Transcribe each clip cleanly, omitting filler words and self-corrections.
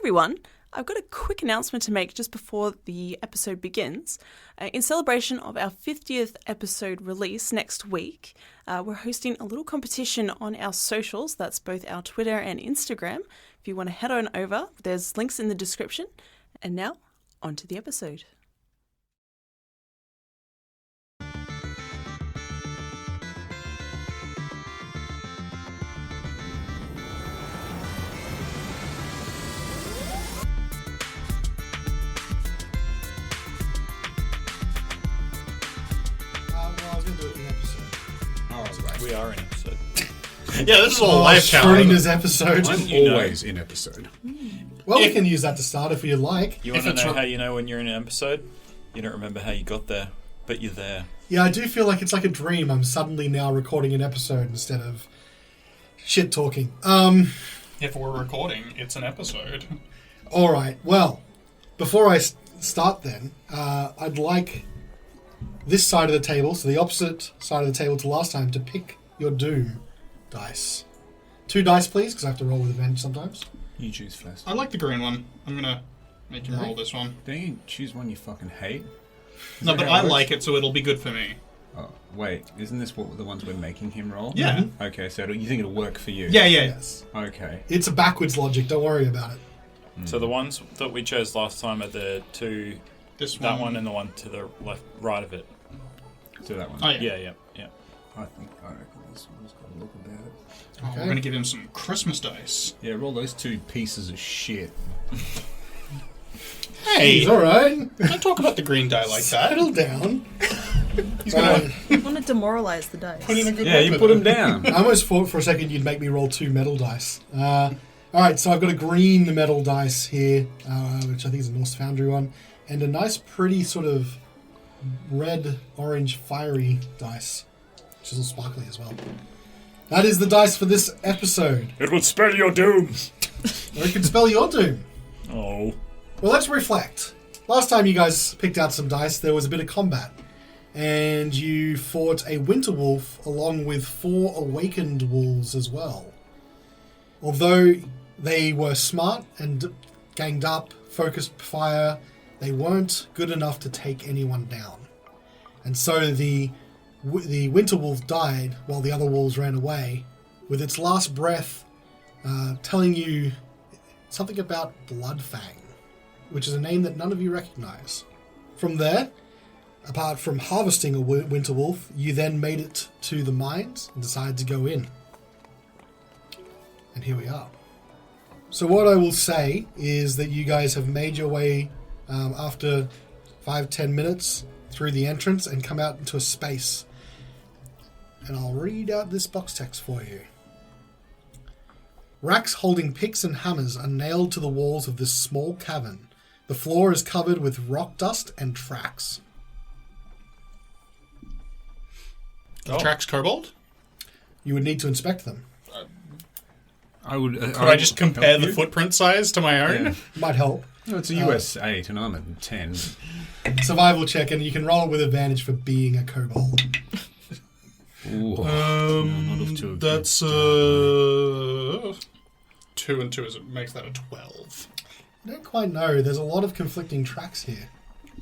everyone. I've got a quick announcement to make just before the episode begins. In celebration of our 50th episode release next week, we're hosting a little competition on our socials. That's both our Twitter and Instagram. If you want to head on over, there's links in the description. And now, on to the episode. We are in episode. Yeah, this is all live Callan. Schrodinger's episode. I'm always in episode. Well, we can use that to start if you'd like. You want to know how you know when you're in an episode? You don't remember how you got there, but you're there. Yeah, I do feel like it's like a dream. I'm suddenly now recording an episode instead of shit talking. If we're recording, it's an episode. All right. Well, before I start then, I'd like this side of the table, so the opposite side of the table to last time, to pick your Doom dice. 2 dice, please, because I have to roll with advantage sometimes. You choose first. I like the green one. I'm going to make you roll this one. Don't you choose one you fucking hate? No, but I like it, so it'll be good for me. Oh, wait. Isn't this what the ones we're making him roll? Yeah. Mm-hmm. Okay, so you think it'll work for you? Yeah. Yes. Okay. It's a backwards logic. Don't worry about it. So the ones that we chose last time are the two, that one and the one to the left, right of it. So that one. Oh, yeah. Yeah. I reckon this one's got a look about it. Oh, we're going to give him some Christmas dice. Yeah, roll those 2 pieces of shit. Hey! He's all right. Don't talk about the green die like that. Settle down. He's going to I want to demoralize the dice. put in a good Yeah, you weapon. put them down. I almost thought for a second you'd make me roll 2 metal dice. All right, so I've got a green metal dice here, which I think is a Norse Foundry one, and a nice, pretty sort of red, orange, fiery dice, which is all sparkly as well. That is the dice for this episode. It will spell your doom. Or it can spell your doom. Oh. Well, let's reflect. Last time you guys picked out some dice, there was a bit of combat. And you fought a winter wolf along with 4 awakened wolves as well. Although they were smart and ganged up, focused fire, they weren't good enough to take anyone down. And so the winter wolf died while the other wolves ran away, with its last breath telling you something about Bloodfang, which is a name that none of you recognize. From there, apart from harvesting a winter wolf, you then made it to the mines and decided to go in. And here we are. So what I will say is that you guys have made your way after 5-10 minutes through the entrance and come out into a space. And I'll read out this box text for you. Racks holding picks and hammers are nailed to the walls of this small cavern. The floor is covered with rock dust and tracks. Tracks kobold? You would need to inspect them. I would. Could I just compare the footprint size to my own? Yeah. Might help. No, it's a US 8 and I'm at 10. Survival check, and you can roll with advantage for being a kobold. Ooh. Not of 2 of That's 2 and 2 makes that a 12. I don't quite know. There's a lot of conflicting tracks here.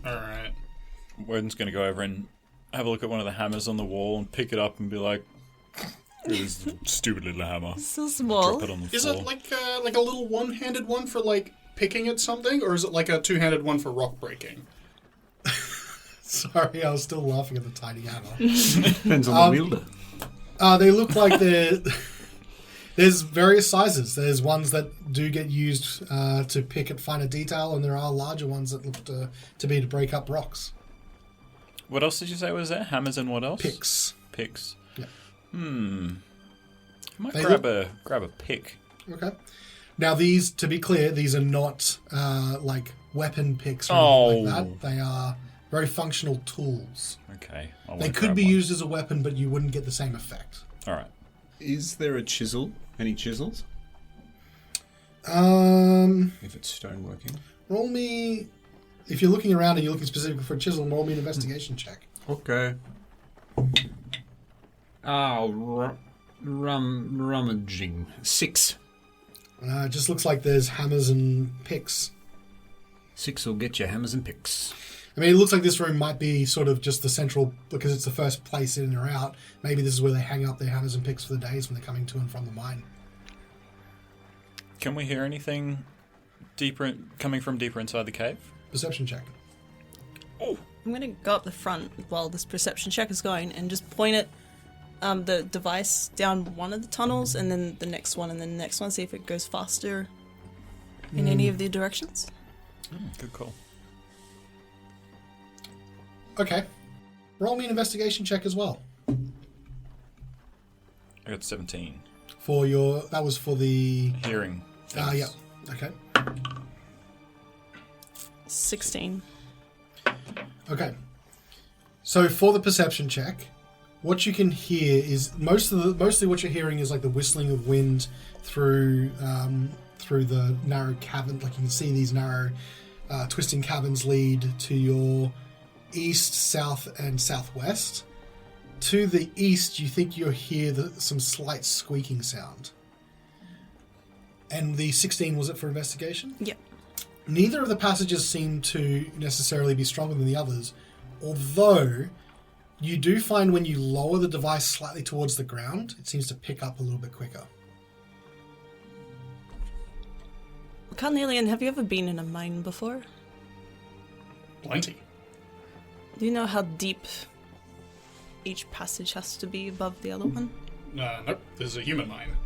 Alright. Wodun's going to go over and have a look at one of the hammers on the wall and pick it up and be like, "This stupid little hammer." So small. Drop it on the Is floor. it like a little one-handed one for like picking at something, or is it like a 2-handed one for rock breaking? Sorry, I was still laughing at the tiny hammer. Depends on the wielder. They look like there's various sizes. There's ones that do get used to pick at finer detail, and there are larger ones that look to be to break up rocks. What else did you say was there? Hammers and what else? Picks. Picks. Yeah. I might They grab a pick. Okay. Now these, to be clear, these are not like weapon picks or anything like that. They are very functional tools. Okay. They could be used as a weapon, but you wouldn't get the same effect. All right. Is there a chisel? Any chisels? If it's stoneworking. Roll me... If you're looking around and you're looking specifically for a chisel, roll me an investigation check. Okay. Oh, rummaging. 6. It just looks like there's hammers and picks. 6 will get your hammers and picks. I mean, it looks like this room might be sort of just the central, because it's the first place in or out. Maybe this is where they hang up their hammers and picks for the days when they're coming to and from the mine. Can we hear anything coming from deeper inside the cave? Perception check. I'm going to go up the front while this perception check is going and just point at the device down one of the tunnels and then the next one and then the next one, see if it goes faster in any of the directions. Good call. Okay. Roll me an investigation check as well. I got 17. That was for the... Hearing. yeah. Okay. 16. Okay. So for the perception check, what you can hear is mostly what you're hearing is like the whistling of wind through the narrow cavern. Like you can see these narrow twisting caverns lead to your east, south, and southwest. To the east, you think you'll hear some slight squeaking sound. And the 16, was it for investigation? Yep. Neither of the passages seem to necessarily be stronger than the others, although you do find when you lower the device slightly towards the ground, it seems to pick up a little bit quicker. Carnelian, have you ever been in a mine before? Plenty. Do you know how deep each passage has to be above the other one? Nope. This is a human mine.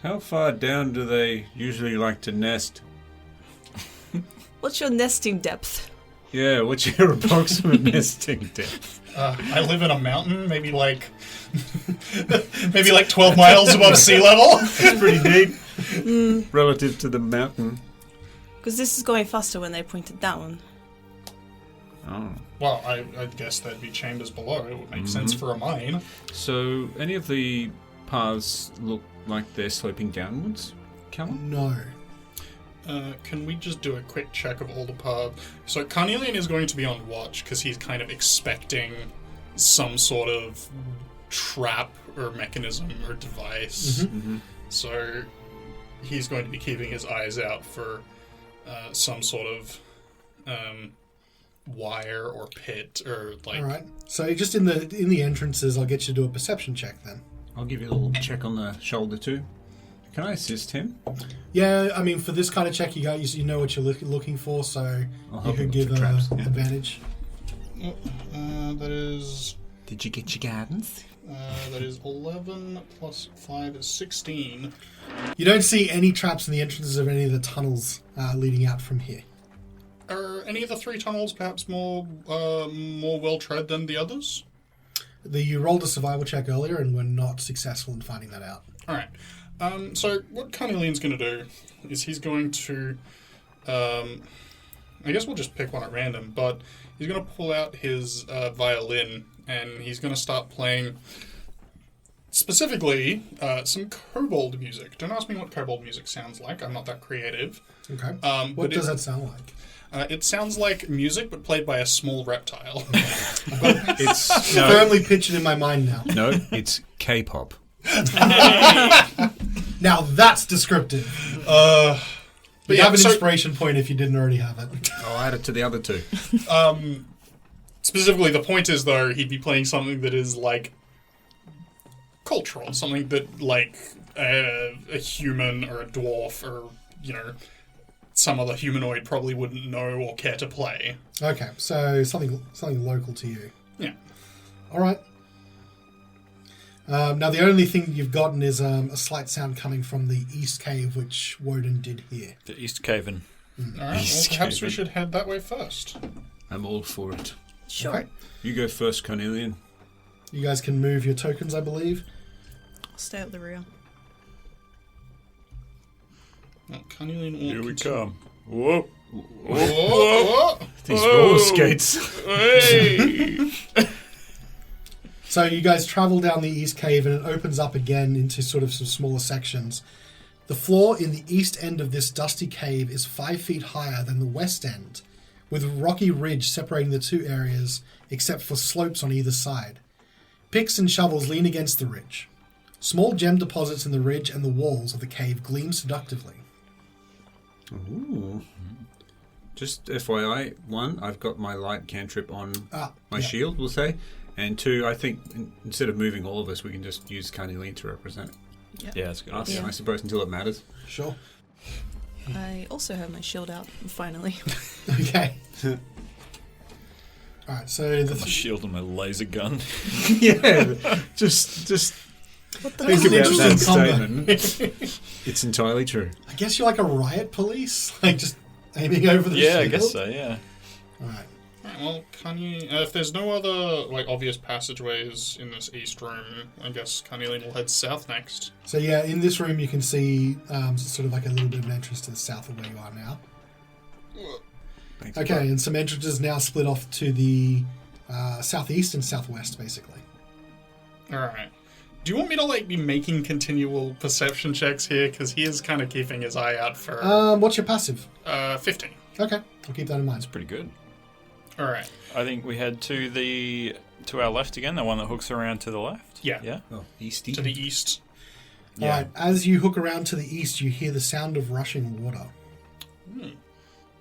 How far down do they usually like to nest? What's your nesting depth? Yeah, what's your approximate nesting depth? I live in a mountain, maybe like 12 miles above sea level. It's pretty deep relative to the mountain. Because this is going faster when they point it down. Oh. Well, I guess that'd be chambers below. It would make sense for a mine. So, any of the paths look like they're sloping downwards, Callan? No. Can we just do a quick check of all the paths? So Carnelian is going to be on watch because he's kind of expecting some sort of trap or mechanism or device. So he's going to be keeping his eyes out for some sort of wire or pit or like. All right. So just in the entrances, I'll get you to do a perception check then. I'll give you a little check on the shoulder too. Can I assist him? Yeah, I mean, for this kind of check, you know what you're looking for, so I'll you help could him give with the traps, yeah. advantage. That is Did you get your guidance? that is 11 plus 5 is 16. You don't see any traps in the entrances of any of the tunnels leading out from here. Are any of the 3 tunnels perhaps more well tread than the others? You rolled a survival check earlier and were not successful in finding that out. All right. So what Carnelian's going to do is he's going to, I guess we'll just pick one at random, but he's going to pull out his violin and he's going to start playing specifically some kobold music. Don't ask me what kobold music sounds like. I'm not that creative. Okay. But does that sound like? It sounds like music, but played by a small reptile. It's Firmly pictured in my mind now. no, it's K-pop. Now that's descriptive. But You yeah, have an so inspiration point if you didn't already have it. I'll add it to the other 2. specifically, the point is though he'd be playing something that is like cultural, something that like a human or a dwarf or some other humanoid probably wouldn't know or care to play. Okay, so something local to you. Yeah. All right. Now the only thing you've gotten is a slight sound coming from the east cave, which Wodun did hear. The East Caven. All right. Well, perhaps we should head that way first. I'm all for it. Sure. Okay. You go first, Carnelian. You guys can move your tokens, I believe. I'll stay at the rear. Well, Carnelian will Here we continue. come. Whoa. Whoa! These roller skates. Hey! So you guys travel down the east cave and it opens up again into sort of some smaller sections. The floor in the east end of this dusty cave is 5 feet higher than the west end, with a rocky ridge separating the 2 areas except for slopes on either side. Picks and shovels lean against the ridge. Small gem deposits in the ridge and the walls of the cave gleam seductively. Ooh. Just FYI, 1, I've got my light cantrip on my shield, we'll say. And 2, I think instead of moving all of us, we can just use Carnelian to represent Yeah, that's good. us, Yeah. I suppose, until it matters. Sure. I also have my shield out, finally. Okay. Alright, so the My shield and my laser gun. Yeah, just What the It's think an about that interesting combat. statement. It's entirely true. I guess you're like a riot police? Like just aiming over the shield? Yeah, I guess so, yeah. Alright. Right, well, can you... if there's no other like obvious passageways in this east room, I guess Carnelian will head south next. So yeah, in this room you can see sort of like a little bit of an entrance to the south of where you are now. Thanks, Okay, and some entrances now split off to the southeast and southwest, basically. Alright. Do you want me to like be making continual perception checks here? Because he is kind of keeping his eye out for... What's your passive? 15. Okay, I'll keep that in mind. Pretty good. Alright. I think we head to our left again, the one that hooks around to the left. Yeah. Yeah? Oh, easty. To the east. Yeah. Alright, as you hook around to the east, you hear the sound of rushing water. This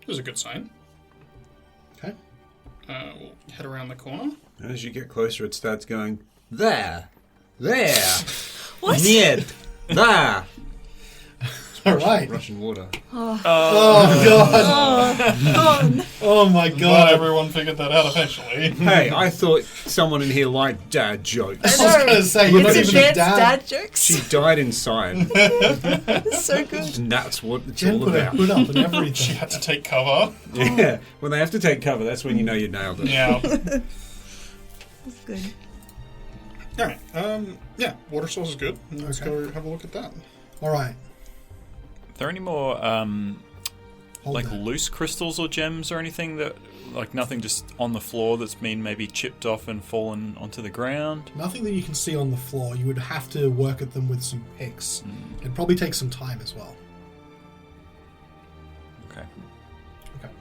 is a good sign. Okay. We'll head around the corner. As you get closer, it starts going, there, What? niet, there. Alright. Russian water. Oh god! Oh, no. Oh my Glad god! everyone figured that out eventually. Hey, I thought someone in here liked dad jokes. I was gonna say, you're not It's even a advanced dad. dad jokes. She died inside, It's so good. and that's what it's Jen all put her about. hood up and She everything. had to take cover. Yeah, when they have to take cover, that's when you know you nailed it. Yeah. It's good. Alright. Yeah, water source is good. Let's Okay. go have a look at that. Alright. Are there any more Hold like that. loose crystals or gems or anything that, like nothing just on the floor that's been maybe chipped off and fallen onto the ground? Nothing that you can see on the floor. You would have to work at them with some picks. It'd probably take some time as well. Okay. Okay.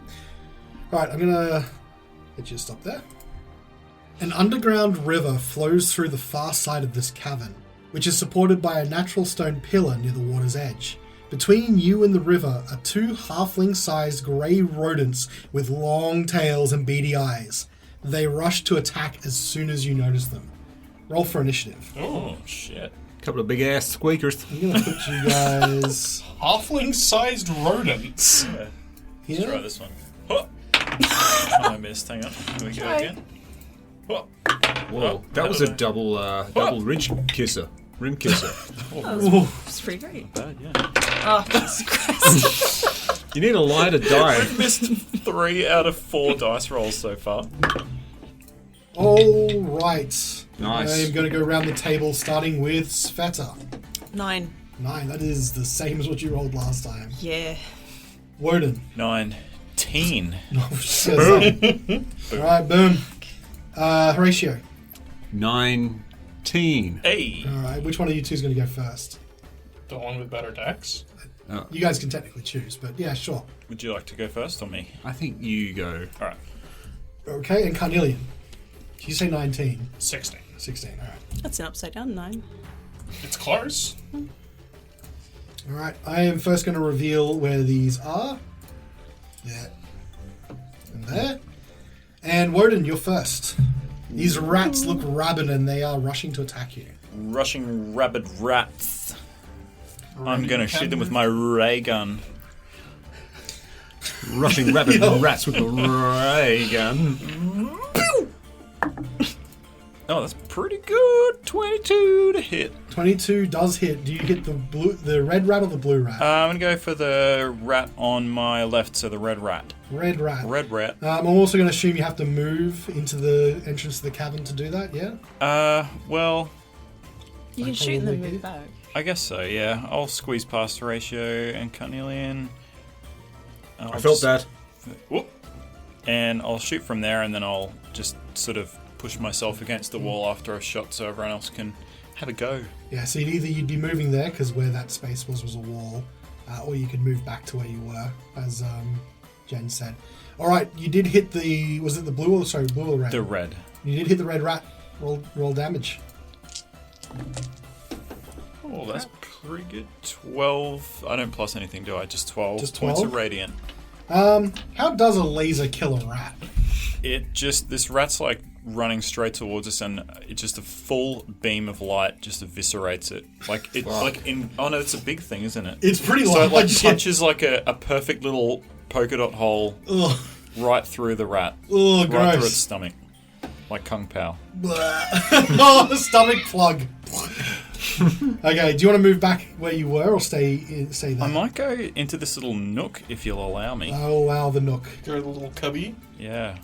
Alright, I'm gonna get you to stop there. An underground river flows through the far side of this cavern, which is supported by a natural stone pillar near the water's edge. Between you and the river are 2 halfling-sized grey rodents with long tails and beady eyes. They rush to attack as soon as you notice them. Roll for initiative. Oh, shit. Couple of big ass squeakers. I'm gonna put you guys Halfling-sized rodents. Yeah. here. Let's try this one. Oh, I missed. Hang on. Can we go Try. again? Oh. Whoa, that was a double rim kisser. Ooh. It's pretty great. Bad, yeah. Oh, Jesus Christ. You need a lighter die. We've missed 3 out of 4 dice rolls so far. All right. Nice. I'm going to go around the table, starting with Svieta. 9. 9. That is the same as what you rolled last time. Yeah. Wodun. 19. Boom. All right, boom. Horacio. 19. Hey. All right, which one of you two is going to go first? The one with better decks. You guys can technically choose, but yeah, sure. Would you like to go first or me? I think you go. All right. Okay, and Carnelian. Did you say 19? 16. 16, all right. That's an upside down 9. It's close. All right, I am first going to reveal where these are. There. And there. And Wodun, you're first. These rats look rabid and they are rushing to attack you. Rushing rabid rats. I'm going to shoot them with my ray gun. Rushing rabbit rats with the ray gun. Oh, that's pretty good. 22 to hit. 22 does hit. Do you hit the red rat or the blue rat? I'm going to go for the rat on my left, so the red rat. Red rat. Red rat. I'm also going to assume you have to move into the entrance to the cavern to do that, yeah? Well, You can shoot and then probably move back. I guess so, yeah. I'll squeeze past Horacio and Carnelian. I felt that. Whoop. And I'll shoot from there, and then I'll just sort of push myself against the wall after a shot so everyone else can have a go. Yeah, so you'd be moving there, because where that space was a wall, or you could move back to where you were, as Jen said. Alright, you did hit the... Was it the blue or... Sorry, blue or red? The red. You did hit the red rat. Roll damage. Oh, that's pretty good. 12. I don't plus anything, do I? Just 12. Just Points 12? of radiant. How does a laser kill a rat? This rat's like running straight towards us, and it just a full beam of light just eviscerates it. Oh no, it's a big thing, isn't it? It's pretty So it like large. punches like a perfect little polka dot hole Ugh. right through the rat. Ugh, right through gross. its stomach. Like Kung Pao. Oh, the stomach plug. Okay, do you want to move back where you were or stay there? I might go into this little nook if you'll allow me. I'll allow the nook. Go to the little cubby. Yeah.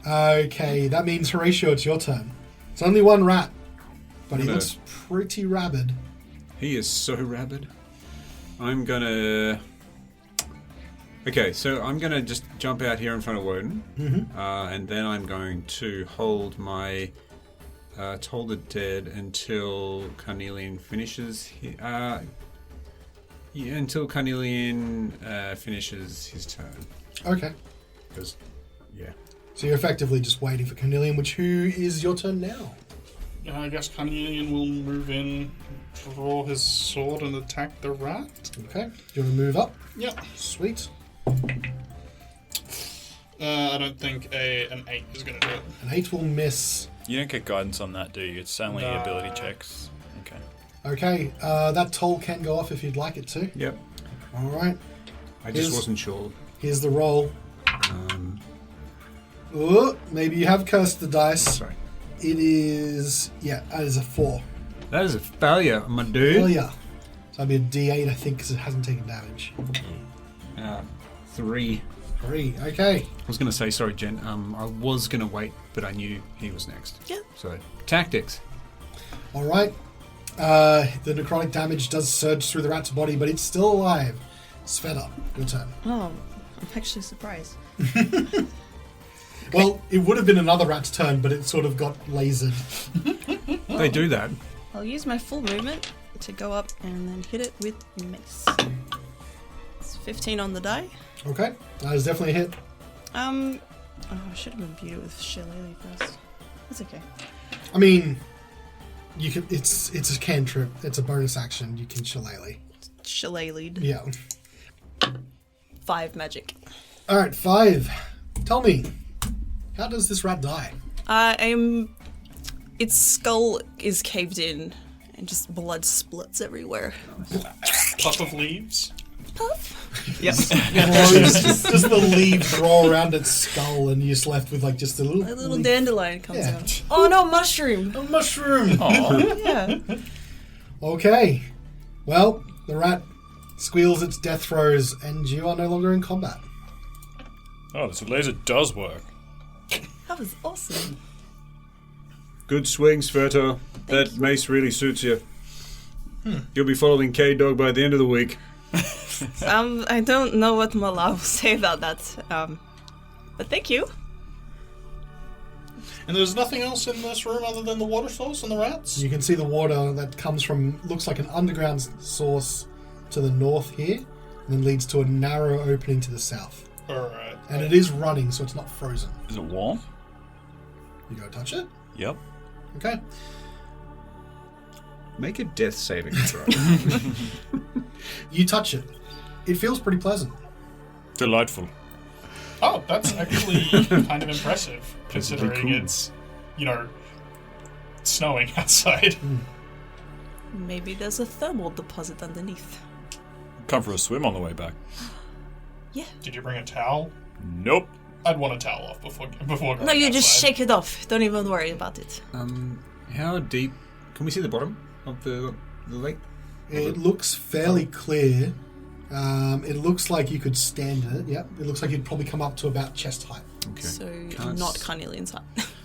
Okay, that means Horatio, it's your turn. It's only one rat, but he No. looks pretty rabid. He is so rabid. I'm gonna... Okay, so I'm gonna just jump out here in front of Wodun, and then I'm going to hold my Toll the Dead until Carnelian finishes. Until Carnelian finishes his turn. Okay, Because, yeah. so you're effectively just waiting for Carnelian, who is your turn now. I guess Carnelian will move in, draw his sword, and attack the rat. Okay, do you want to move up? Yep. Sweet. I don't think an 8 is going to do it. An 8 will miss. You don't get guidance on that, do you? It's only Nah. ability checks. Okay. Okay, that toll can go off if you'd like it to. Yep. Alright, I just Is- wasn't sure. here's the roll. Um, Oh, maybe you have cursed the dice. sorry. It is, that is a 4. That is a failure, my dude. Oh yeah. So that'd be a D8, I think, because it hasn't taken damage. 3. 3, okay. I was going to say, sorry, Jen. I was going to wait, but I knew he was next. Yeah. So, tactics. Alright. The necrotic damage does surge through the rat's body, but it's still alive. Svieta, your turn. Oh, I'm actually surprised. Well, it would have been another rat's turn, but it sort of got lasered. They do that. I'll use my full movement to go up and then hit it with mace. It's 15 on the die. Okay, that is definitely a hit. I should have imbued it with Shillelagh first. That's okay. I mean, you can. It's a cantrip. It's a bonus action. You can shillelagh. Shillelagh. Yeah. 5 magic. All right, 5. Tell me, how does this rat die? Its skull is caved in and just blood splits everywhere. Puff of leaves. Yes. just the leaves grow around its skull, and you're just left with like just a little. A little leaf. dandelion comes Yeah. out. Oh no, mushroom! A mushroom. Yeah. Okay. Well, the rat squeals its death throes, and you are no longer in combat. Oh, this laser does work. That was awesome. Good swing, Svieta. That mace really suits you. You'll be following K-Dog by the end of the week. I don't know what Mala will say about that. But thank you. And there's nothing else in this room other than the water source and the rats? You can see the water that comes from, looks like an underground source to the north here, and then leads to a narrow opening to the south. Alright. And it is running, so it's not frozen. Is it warm? You go touch it? Yep. Okay. Make a death saving throw. You touch it. It feels pretty pleasant. Delightful. Oh, that's actually kind of impressive, considering cool. it's, snowing outside. Maybe there's a thermal deposit underneath. Come for a swim on the way back. Yeah. Did you bring a towel? Nope. I'd want a towel off before going No, you just outside. shake it off. Don't even worry about it. How deep... Can we see the bottom of the lake? It looks fairly clear. It looks like you could stand in it, yep. It looks like you'd probably come up to about chest height. Okay. So Can't not s- Carnelian's height.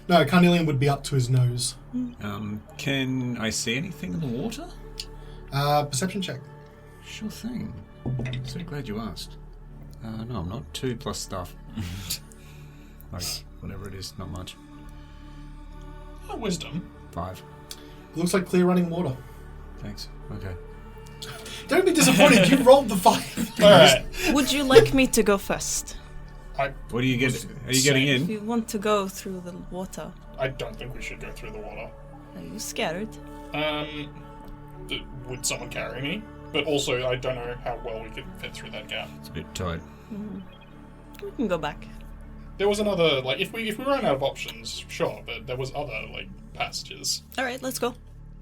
No, Carnelian would be up to his nose. Can I see anything in the water? Perception check. Sure thing. So glad you asked. No, I'm not. 2 plus stuff. Like, whatever it is, not much. Oh, wisdom. 5. It looks like clear running water. Thanks. Okay. Don't be disappointed, you rolled the 5. Alright. Would you like me to go first? What do you get? Are you getting If in? you want to go through the water, I don't think we should go through the water. are you scared? would someone carry me? But also, I don't know how well we could fit through that gap. It's a bit tight. We can go back. There was another, like, if we ran out of options, sure, but there was other, like, passages. All right, let's go.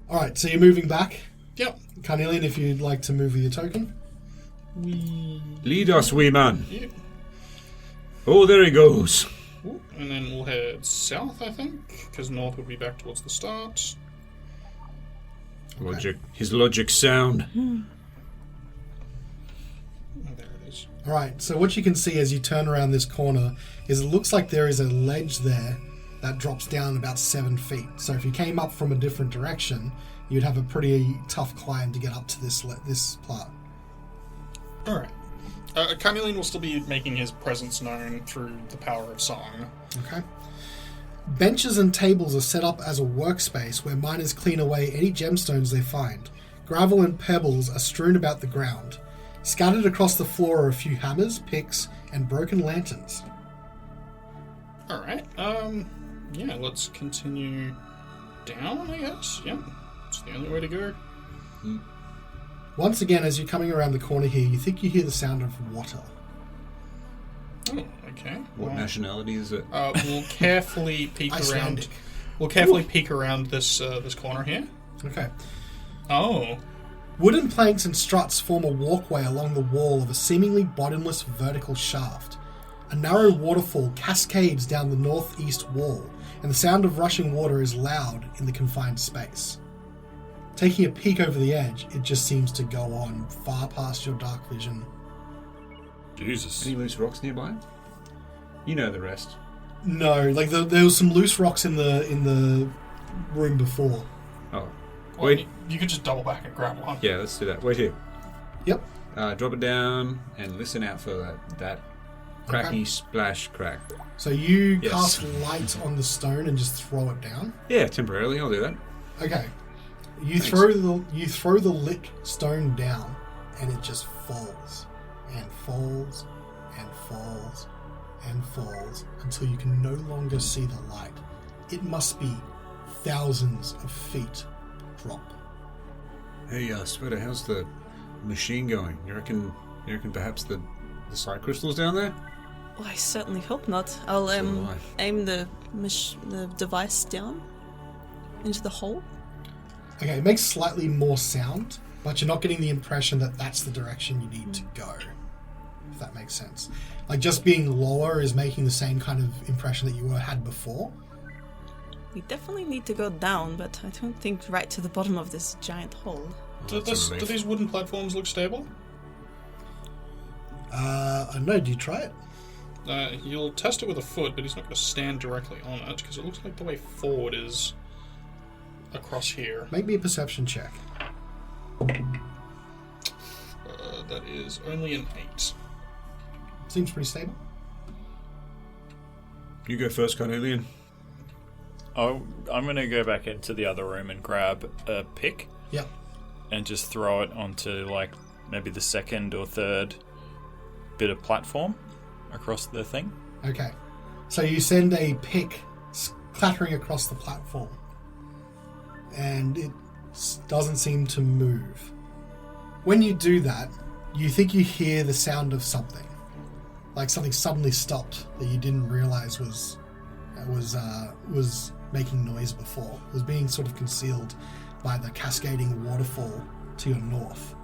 All right, so you're moving back. Yep. Carnelian, if you'd like to move with your token. Lead us, wee man. Yep. Oh, there he goes. Ooh, and then we'll head south, I think, because north would be back towards the start. Logic. His logic sound. Oh, there it is. All right, so what you can see as you turn around this corner is it looks like there is a ledge there that drops down about 7 feet. So if you came up from a different direction, you'd have a pretty tough climb to get up to this part. All right. Carnelian will still be making his presence known through the power of song. Okay. Benches and tables are set up as a workspace where miners clean away any gemstones they find. Gravel and pebbles are strewn about the ground. Scattered across the floor are a few hammers, picks, and broken lanterns. All right. Yeah, let's continue down, I guess. Yeah, it's the only way to go. Once again, as you're coming around the corner here, you think you hear the sound of water. Oh, okay. What nationality is it? We'll carefully peek around. Icelandic. We'll carefully peek around this corner here. Okay. Oh. Wooden planks and struts form a walkway along the wall of a seemingly bottomless vertical shaft. A narrow waterfall cascades down the northeast wall, and the sound of rushing water is loud in the confined space. Taking a peek over the edge, it just seems to go on far past your dark vision. Jesus. Any loose rocks nearby? You know the rest. No, like there was some loose rocks in the room before. Oh. Well, Wait. you could just double back and grab one. Yeah, let's do that. Wait here. Yep. Drop it down and listen out for that cracky Okay. splash crack. So you Yes. cast light on the stone and just throw it down. Yeah, temporarily. I'll do that. Okay. You Thanks. throw the lit stone down, and it just falls and falls and falls and falls until you can no longer see the light. It must be thousands of feet drop. Hey, Svieta, how's the machine going? You reckon perhaps the Psi Crystal's down there? Well, I certainly hope not. I'll So do I. aim the device down into the hole. Okay, it makes slightly more sound, but you're not getting the impression that that's the direction you need to go. If that makes sense. Like, just being lower is making the same kind of impression that you had before. We definitely need to go down, but I don't think right to the bottom of this giant hole. Do these wooden platforms look stable? I don't know, do you try it? You'll test it with a foot, but he's not going to stand directly on it, because it looks like the way forward is across here. Make me a perception check. That is only an 8. Seems pretty stable. You go first, Carnelian. Oh, I'm going to go back into the other room and grab a pick Yep. and just throw it onto, like, maybe the second or third bit of platform across the thing. Okay. So you send a pick clattering across the platform, and it doesn't seem to move. When you do that, you think you hear the sound of something. Like something suddenly stopped that you didn't realize was making noise before. It was being sort of concealed by the cascading waterfall to your north.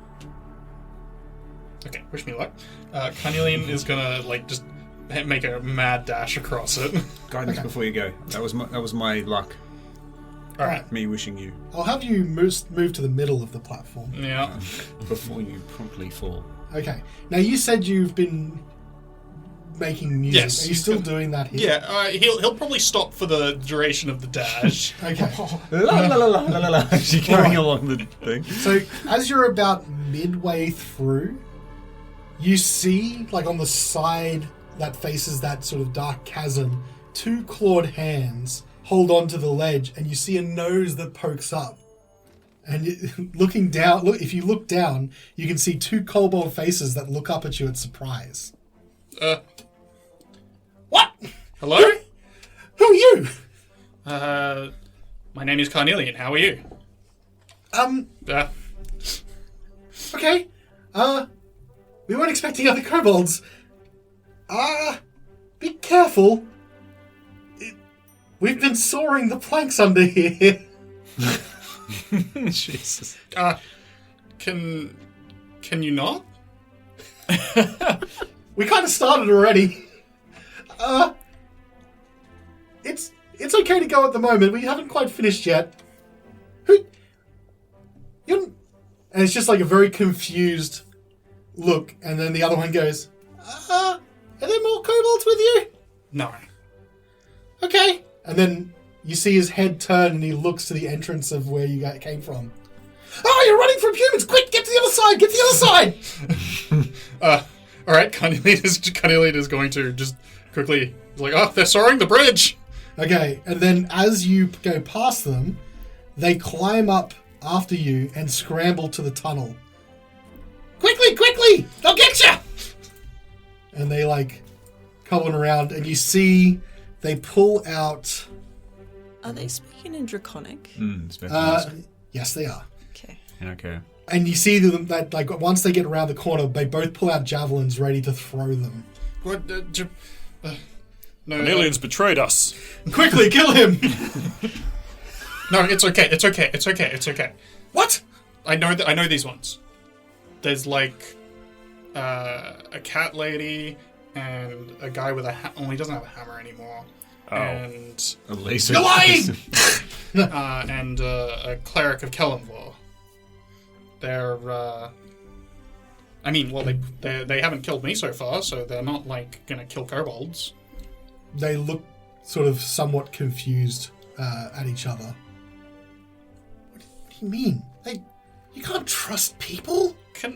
Okay, wish me luck. Carnelian is gonna just make a mad dash across it. Guidance Okay. before you go. That was my luck. All right. Me wishing you I'll have you move to the middle of the platform. Yeah. before you promptly fall. Okay. Now you said you've been making music. Yes, Are you he's still gonna- doing that here? Yeah. He'll probably stop for the duration of the dash. Okay. La la la la la la la. She's going Right. along the thing. So as you're about midway through, you see, like on the side that faces that sort of dark chasm, 2 clawed hands hold on to the ledge, and you see a nose that pokes up. And looking down, if you look down, you can see 2 kobold faces that look up at you in surprise. What? Hello? Who are you? My name is Carnelian. How are you? Okay. We weren't expecting other kobolds. Be careful. We've been sawing the planks under here. Jesus. Can you not? We kind of started already. It's okay to go at the moment. We haven't quite finished yet. And it's just like a very confused look, and then the other one goes, are there more kobolds with you? No. Okay. And then you see his head turn, and he looks to the entrance of where you came from. Oh, you're running from humans! Quick, get to the other side! Get to the other side! All right, Carnelian is going to just quickly, like, oh, they're sawing the bridge! Okay, and then as you go past them, they climb up after you and scramble to the tunnel. Quickly, quickly! They'll get you! And they, like, come around, and you see they pull out... Are they speaking in Draconic? Yes, they are. Okay. And you see them that, like, once they get around the corner, they both pull out javelins ready to throw them. What? No. Carnelian's betrayed us. Quickly, kill him! No, it's okay. What? I know these ones. There's like a cat lady and a guy with a he doesn't have a hammer anymore. Oh. And A laser. You're lying! and a cleric of Callan. They're I mean, well, they haven't killed me so far, so they're not like gonna kill kobolds. They look sort of somewhat confused at each other. What do you mean? You can't trust people? What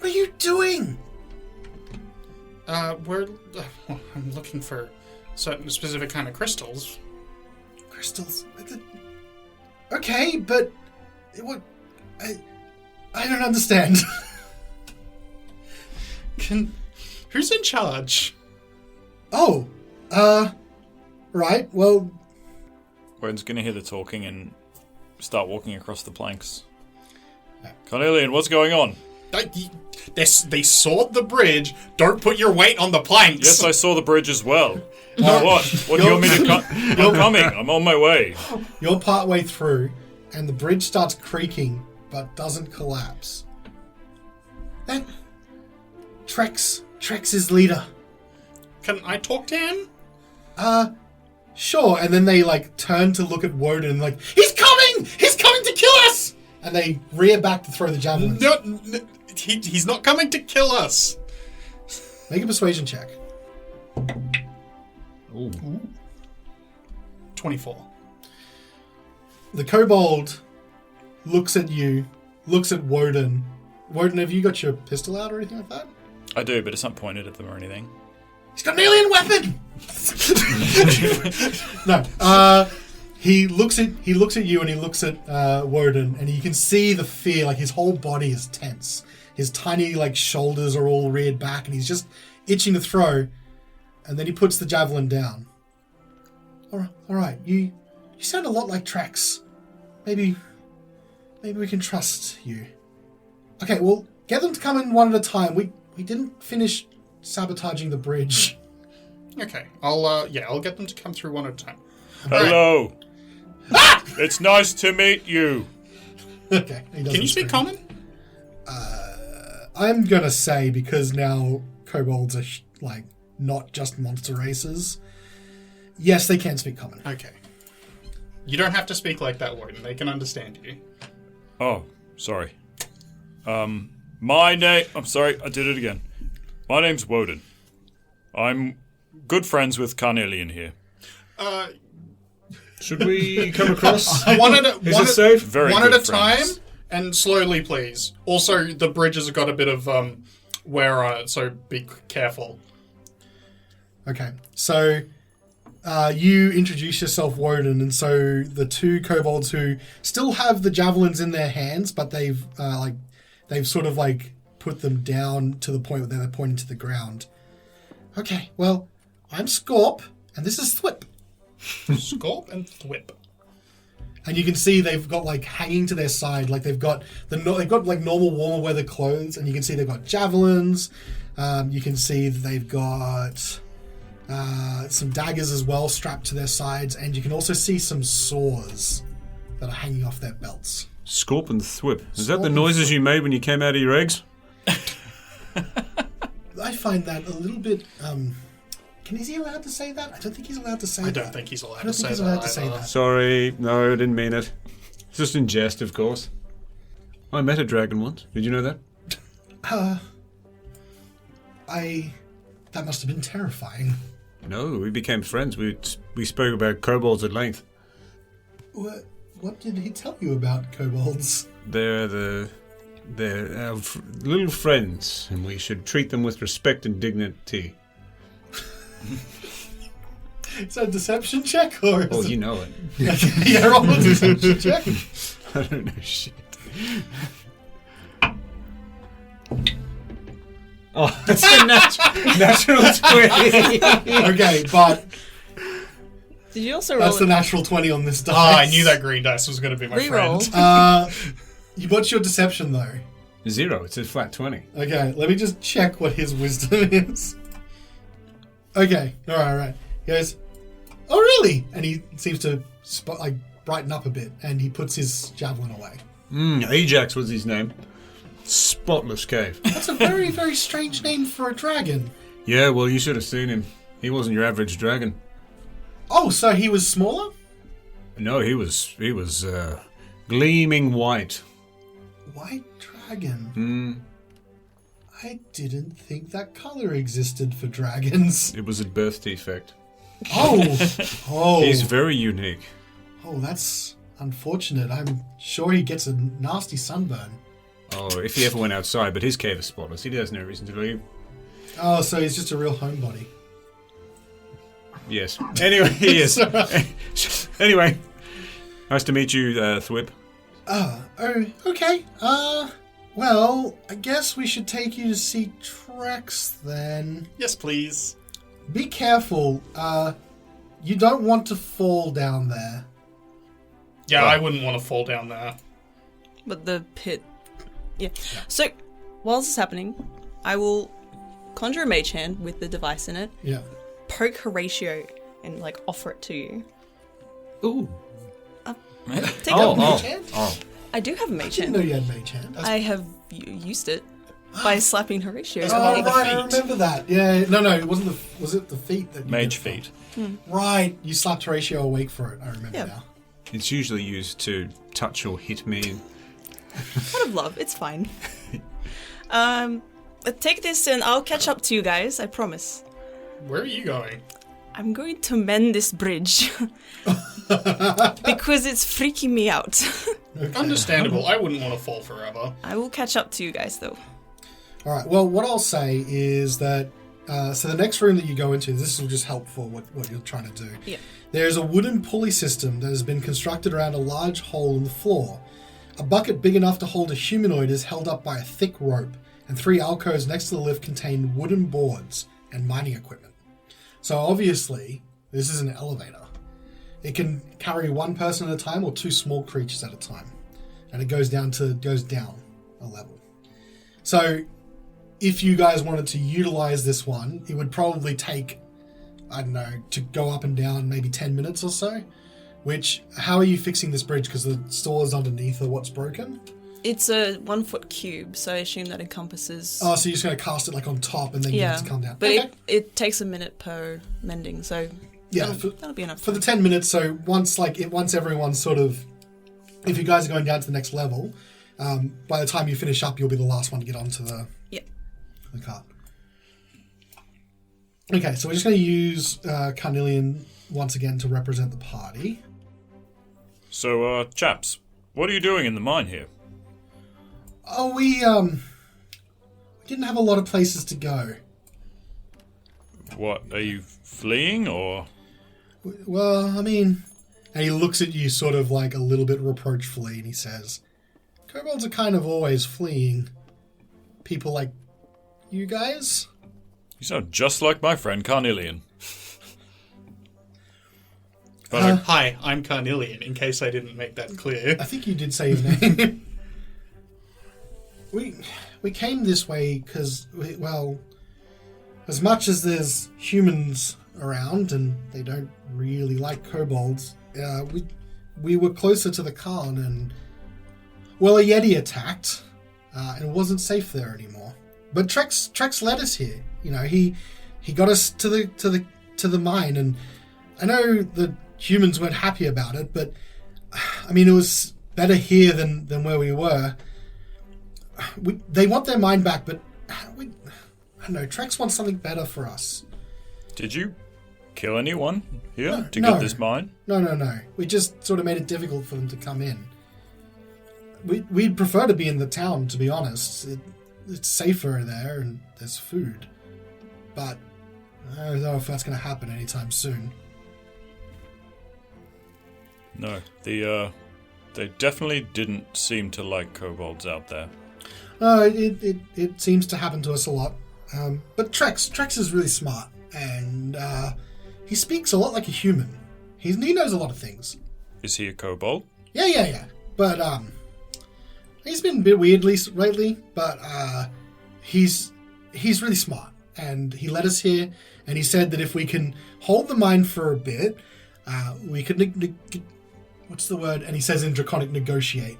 are you doing? I'm looking for certain specific kind of crystals. Crystals? Okay, but... What? I don't understand. Who's in charge? Oh, right, well... Wodun's going to hear the talking and start walking across the planks. Carnelian, what's going on? They sawed the bridge. Don't put your weight on the planks. Yes, I saw the bridge as well. What? What do you want me to come? I'm coming. I'm on my way. You're partway through, and the bridge starts creaking, but doesn't collapse. Then, Trex is leader. Can I talk to him? Sure. And then they, like, turn to look at Wodun, like, he's coming! He's coming to kill us! And they rear back to throw the javelins. No, he's not coming to kill us. Make a persuasion check. Ooh. 24. The kobold looks at you, looks at Wodun. Wodun, have you got your pistol out or anything like that? I do, but it's not pointed at them or anything. He's got an alien weapon! No. He looks at you and he looks at Wodun, and you can see the fear, like his whole body is tense. His tiny, like, shoulders are all reared back, and he's just itching to throw. And then he puts the javelin down. All right. You sound a lot like Trex. Maybe we can trust you. Okay, well, get them to come in one at a time. We didn't finish sabotaging the bridge. Okay, I'll get them to come through one at a time. Hello. Right. Ah! It's nice to meet you. Okay. Can you speak common? I'm gonna say, because now kobolds are like not just monster races. Yes, they can speak common. Okay. You don't have to speak like that, Wodun. They can understand you. Oh, sorry. My name... I'm sorry, I did it again. My name's Wodun. I'm good friends with Carnelian here. Should we come across? One at a Friends. time, and slowly, please. Also, the bridge has got a bit of wear on it, so be careful. Okay, so you introduce yourself, Wodun, and so the two kobolds who still have the javelins in their hands, but they've sort of like put them down to the point where they're pointing to the ground. Okay, well, I'm Scorp, and this is Thwip. Scorp and Thwip. And you can see they've got like hanging to their side, like they've got like normal warmer weather clothes, and you can see they've got javelins. You can see that they've got some daggers as well strapped to their sides, and you can also see some swords that are hanging off their belts. Scorp and Thwip. Is that the noises you made when you came out of your eggs? I find that a little bit. Is he allowed to say that? I don't think he's allowed to say that. I don't think he's allowed I don't to think say he's that. allowed to say either. that. Sorry, no, I didn't mean it. It's just in jest, of course. I met a dragon once. Did you know that? That must have been terrifying. No, we became friends. We spoke about kobolds at length. What did he tell you about kobolds? They're our little friends, and we should treat them with respect and dignity. Is that a deception check or? Oh, you know it. Yeah, roll a deception check. I don't know shit. Oh, that's a natural 20. Okay, but Did you also roll that's the natural 20 on this dice. I knew that green dice was going to be my Reroll. friend. What's your deception though? 0. It's a flat 20. Okay, let me just check what his wisdom is. Okay, alright. He goes, oh really? And he seems to brighten up a bit, and he puts his javelin away. Ajax was his name. Spotless cave. That's a very, very strange name for a dragon. Yeah, well, you should have seen him. He wasn't your average dragon. Oh, so he was smaller? No, he was gleaming white. White dragon? I didn't think that color existed for dragons. It was a birth defect. Oh. He's very unique. Oh, that's unfortunate. I'm sure he gets a nasty sunburn. Oh, if he ever went outside, but his cave is spotless. He has no reason to leave. Oh, so he's just a real homebody. Yes. Anyway, he is. Anyway, nice to meet you, Thwip. Oh, okay. Well, I guess we should take you to see Trex then. Yes, please. Be careful. You don't want to fall down there. Yeah, I wouldn't want to fall down there. But the pit. Yeah. So, while this is happening, I will conjure a mage hand with the device in it, Yeah. poke Horacio, and offer it to you. Ooh. Take a Mage hand? Oh. I do have a I mage didn't hand. know you had mage hand. I have used it by slapping Horatio's Oh, leg. right, I remember that. Yeah, no, it wasn't was it the feet that you Mage did it feet. for? Right, you slapped Horatio awake for it, I remember Yeah. now. It's usually used to touch or hit me. Out of love, it's fine. Take this and I'll catch up to you guys, I promise. Where are you going? I'm going to mend this bridge. Because it's freaking me out. Okay. Understandable. I wouldn't want to fall forever. I will catch up to you guys though. All right, well, what I'll say is that, so the next room that you go into, this will just help for what you're trying to do. Yeah. There's a wooden pulley system that has been constructed around a large hole in the floor. A bucket big enough to hold a humanoid is held up by a thick rope, and 3 alcoves next to the lift contain wooden boards and mining equipment. So obviously, this is an elevator. It can carry 1 person at a time or 2 small creatures at a time. And it goes down a level. So if you guys wanted to utilize this one, it would probably take, I don't know, to go up and down maybe 10 minutes or so. Which, how are you fixing this bridge? Because the stores underneath are what's broken? It's a 1 foot cube, so I assume that encompasses... Oh, so you're just going to cast it on top and then you have to come down. But Okay. it takes a minute per mending, so Yeah, that'll be enough for the time. 10 minutes, so once everyone's sort of, if you guys are going down to the next level, by the time you finish up, you'll be the last one to get onto the cart. Okay, so we're just going to use Carnelian once again to represent the party. So, chaps, what are you doing in the mine here? Oh, we didn't have a lot of places to go. What, are you fleeing, or...? Well, I mean... And he looks at you sort of like a little bit reproachfully, and he says, kobolds are kind of always fleeing people like you guys. You sound just like my friend Carnelian. Hi, I'm Carnelian, in case I didn't make that clear. I think you did say your name. We came this way because, well, as much as there's humans around and they don't really like kobolds, we were closer to the Callan and, well, a Yeti attacked and it wasn't safe there anymore. But Trex led us here. You know, he got us to the mine, and I know the humans weren't happy about it, but I mean, it was better here than where we were. They want their mine back, but I don't know. Trex wants something better for us. Did you kill anyone here to get this mine? No. We just sort of made it difficult for them to come in. We'd prefer to be in the town, to be honest. It's safer there and there's food. But I don't know if that's going to happen anytime soon. No, they definitely didn't seem to like kobolds out there. No, it seems to happen to us a lot. But Trex is really smart, and he speaks a lot like a human. He knows a lot of things. Is he a kobold? Yeah. But he's been a bit weird lately, but he's really smart, and he led us here, and he said that if we can hold the mine for a bit, we could what's the word? And he says in Draconic, negotiate.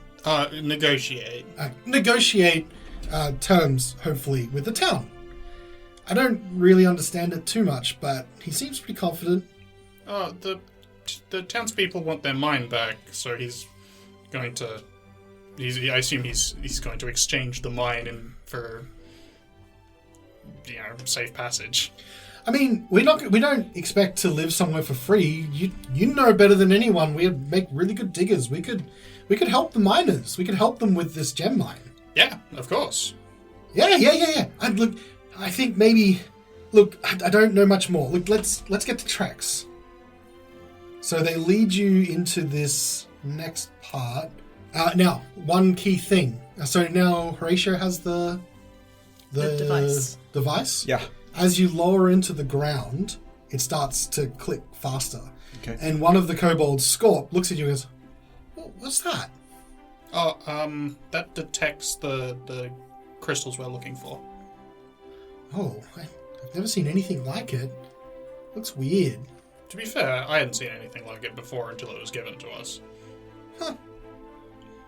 Negotiate. Negotiate terms, hopefully, with the town. I don't really understand it too much, but he seems pretty confident. The townspeople want their mine back, so he's going to... I assume he's going to exchange the mine for, safe passage. I mean, we don't expect to live somewhere for free. You know better than anyone. We make really good diggers. We could help the miners. We could help them with this gem mine. Yeah, of course. Yeah. I think maybe. Look, I don't know much more. Look, let's get to Trex. So they lead you into this next part. Now, one key thing. So now Horacio has the device. Yeah. As you lower into the ground, it starts to click faster. Okay. And one of the kobolds, Scorp, looks at you and goes, "What's that?" That detects the crystals we're looking for. Oh, I've never seen anything like it. Looks weird. To be fair, I hadn't seen anything like it before until it was given to us. Huh.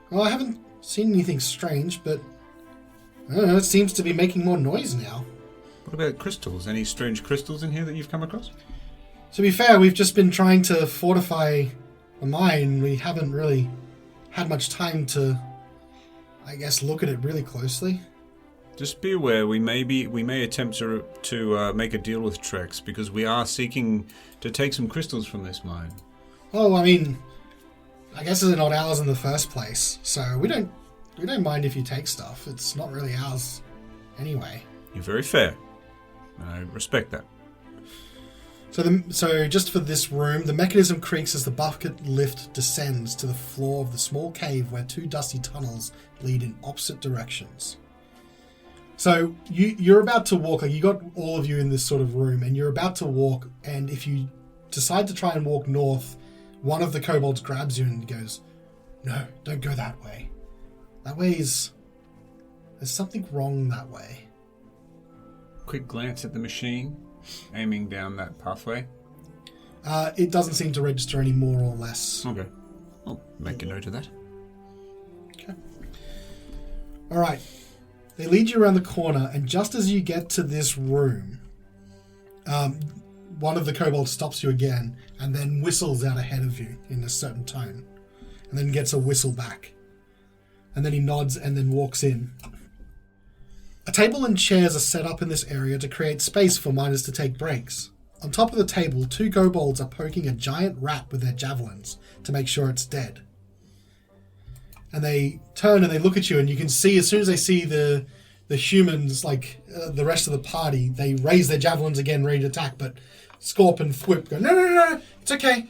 Well, I haven't seen anything strange, but I don't know, it seems to be making more noise now. What about crystals? Any strange crystals in here that you've come across? To be fair, we've just been trying to fortify the mine. We haven't really had much time to, I guess, look at it really closely. Just be aware, we may attempt to make a deal with Trex because we are seeking to take some crystals from this mine. Oh, I mean, I guess they're not ours in the first place, so we don't mind if you take stuff. It's not really ours anyway. You're very fair. I respect that. So just for this room, the mechanism creaks as the bucket lift descends to the floor of the small cave where two dusty tunnels lead in opposite directions. So you're about to walk, like you got all of you in this sort of room, and you're about to walk, and if you decide to try and walk north, one of the kobolds grabs you and goes, "No, don't go that way. That way there's something wrong that way." Quick glance at the machine, aiming down that pathway. It doesn't seem to register any more or less. Okay. I'll make a note of that. Okay. All right. They lead you around the corner, and just as you get to this room, one of the kobolds stops you again and then whistles out ahead of you in a certain tone, and then gets a whistle back. And then he nods and then walks in. A table and chairs are set up in this area to create space for miners to take breaks. On top of the table, two kobolds are poking a giant rat with their javelins to make sure it's dead. And they turn and they look at you, and you can see as soon as they see the humans, like the rest of the party, they raise their javelins again, ready to attack. But Scorp and Thwip go, no, it's okay.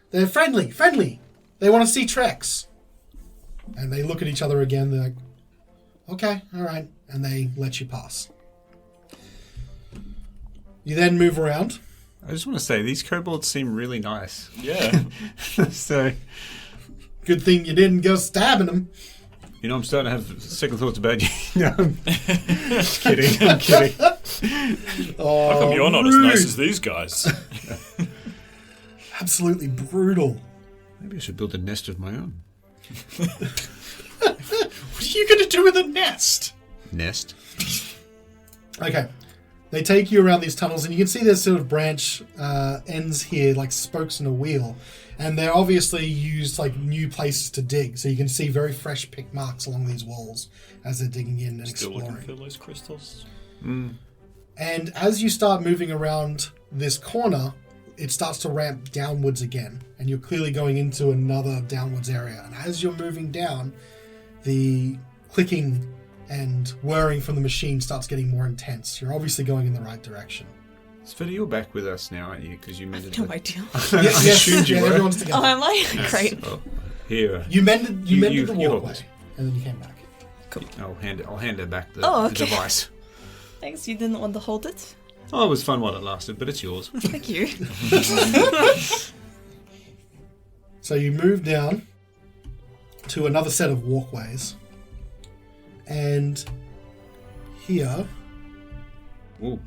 They're friendly. They want to see Trex. And they look at each other again. They're like, okay, all right, and they let you pass. You then move around. I just want to say, these kobolds seem really nice. Yeah. So, Good thing you didn't go stabbing them. you know, I'm starting to have second thoughts about you. No, I'm kidding. I'm kidding. Oh, How come you're not as rude. nice as these guys? Absolutely brutal. Maybe I should build a nest of my own. What are you going to do with a nest? Nest? Okay. They take you around these tunnels, and you can see there's sort of branch ends here, like spokes in a wheel. And they're obviously used like new places to dig, so you can see very fresh pick marks along these walls as they're digging in and Still exploring. looking for those crystals. And as you start moving around this corner, it starts to ramp downwards again, and you're clearly going into another downwards area. And as you're moving down, the clicking and whirring from the machine starts getting more intense. You're obviously going in the right direction. Svieta, you're back with us now, aren't you? Because you mended No the... idea. Yes, assumed you were. everyone's Oh, together. am I? Great. Oh, here. You mended the you hold walkway, this. and then you came back. I'll hand her back the, Oh, the okay. device. Thanks, you didn't want to hold it? Oh, it was fun while it lasted, but it's yours. Thank you. So you move down to another set of walkways, and here, Ooh.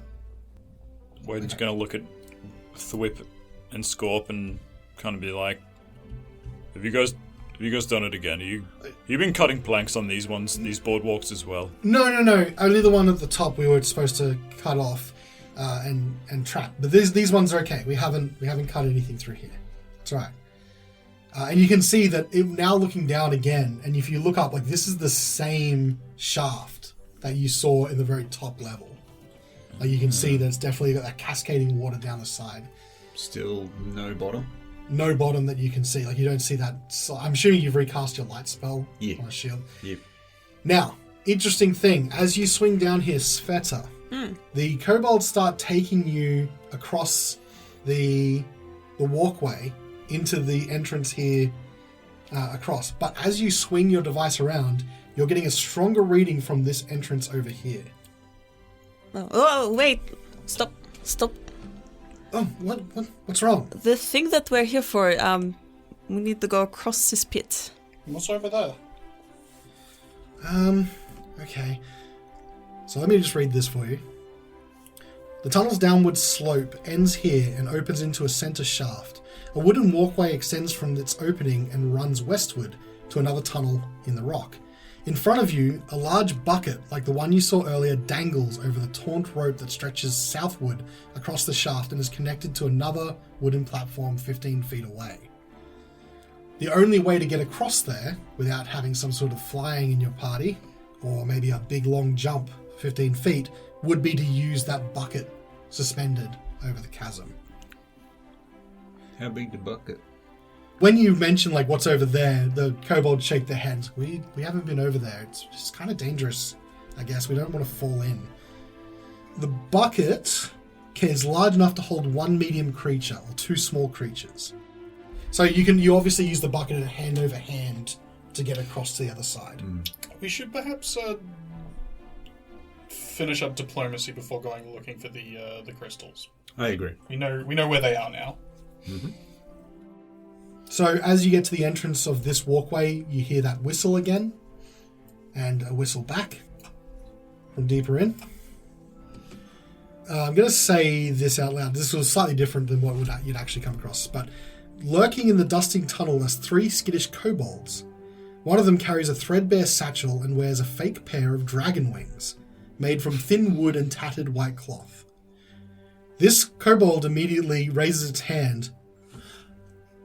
Wodun's going to look at Thwip and Scorp and kind of be like, Have you guys done it again? You been cutting planks on these ones, these boardwalks as well? no, only the one at the top we were supposed to cut off and trap. But these ones are okay. We haven't cut anything through here. It's all right. And you can see that now looking down again, and if you look up, like this is the same shaft that you saw in the very top level. Like you can see that it's definitely got that cascading water down the side. Still no bottom. No bottom that you can see. Like you don't see that. I'm assuming you've recast your light spell Yeah. on a shield. Yep. Now, interesting thing, as you swing down here, Svieta, the kobolds start taking you across the walkway into the entrance here across. But as you swing your device around, you're getting a stronger reading from this entrance over here. Oh, wait. Stop. Oh, what's wrong? The thing that we're here for, we need to go across this pit. What's over there? Okay. So let me just read this for you. The tunnel's downward slope ends here and opens into a center shaft. A wooden walkway extends from its opening and runs westward to another tunnel in the rock. In front of you, a large bucket, like the one you saw earlier, dangles over the taunt rope that stretches southward across the shaft and is connected to another wooden platform 15 feet away. The only way to get across there, without having some sort of flying in your party, or maybe a big long jump 15 feet, would be to use that bucket suspended over the chasm. How big the bucket? When you mention like what's over there, the kobolds shake their heads. We haven't been over there. It's just kind of dangerous, I guess. We don't want to fall in. The bucket is large enough to hold one medium creature or two small creatures. So you obviously use the bucket in hand over hand to get across to the other side. We should perhaps finish up diplomacy before going looking for the crystals. I agree. We know where they are now. So as you get to the entrance of this walkway, you hear that whistle again, and a whistle back from deeper in. I'm going to say this out loud. This was slightly different than what you'd actually come across, but lurking in the dusting tunnel are three skittish kobolds. One of them carries a threadbare satchel and wears a fake pair of dragon wings, made from thin wood and tattered white cloth. This kobold immediately raises its hand.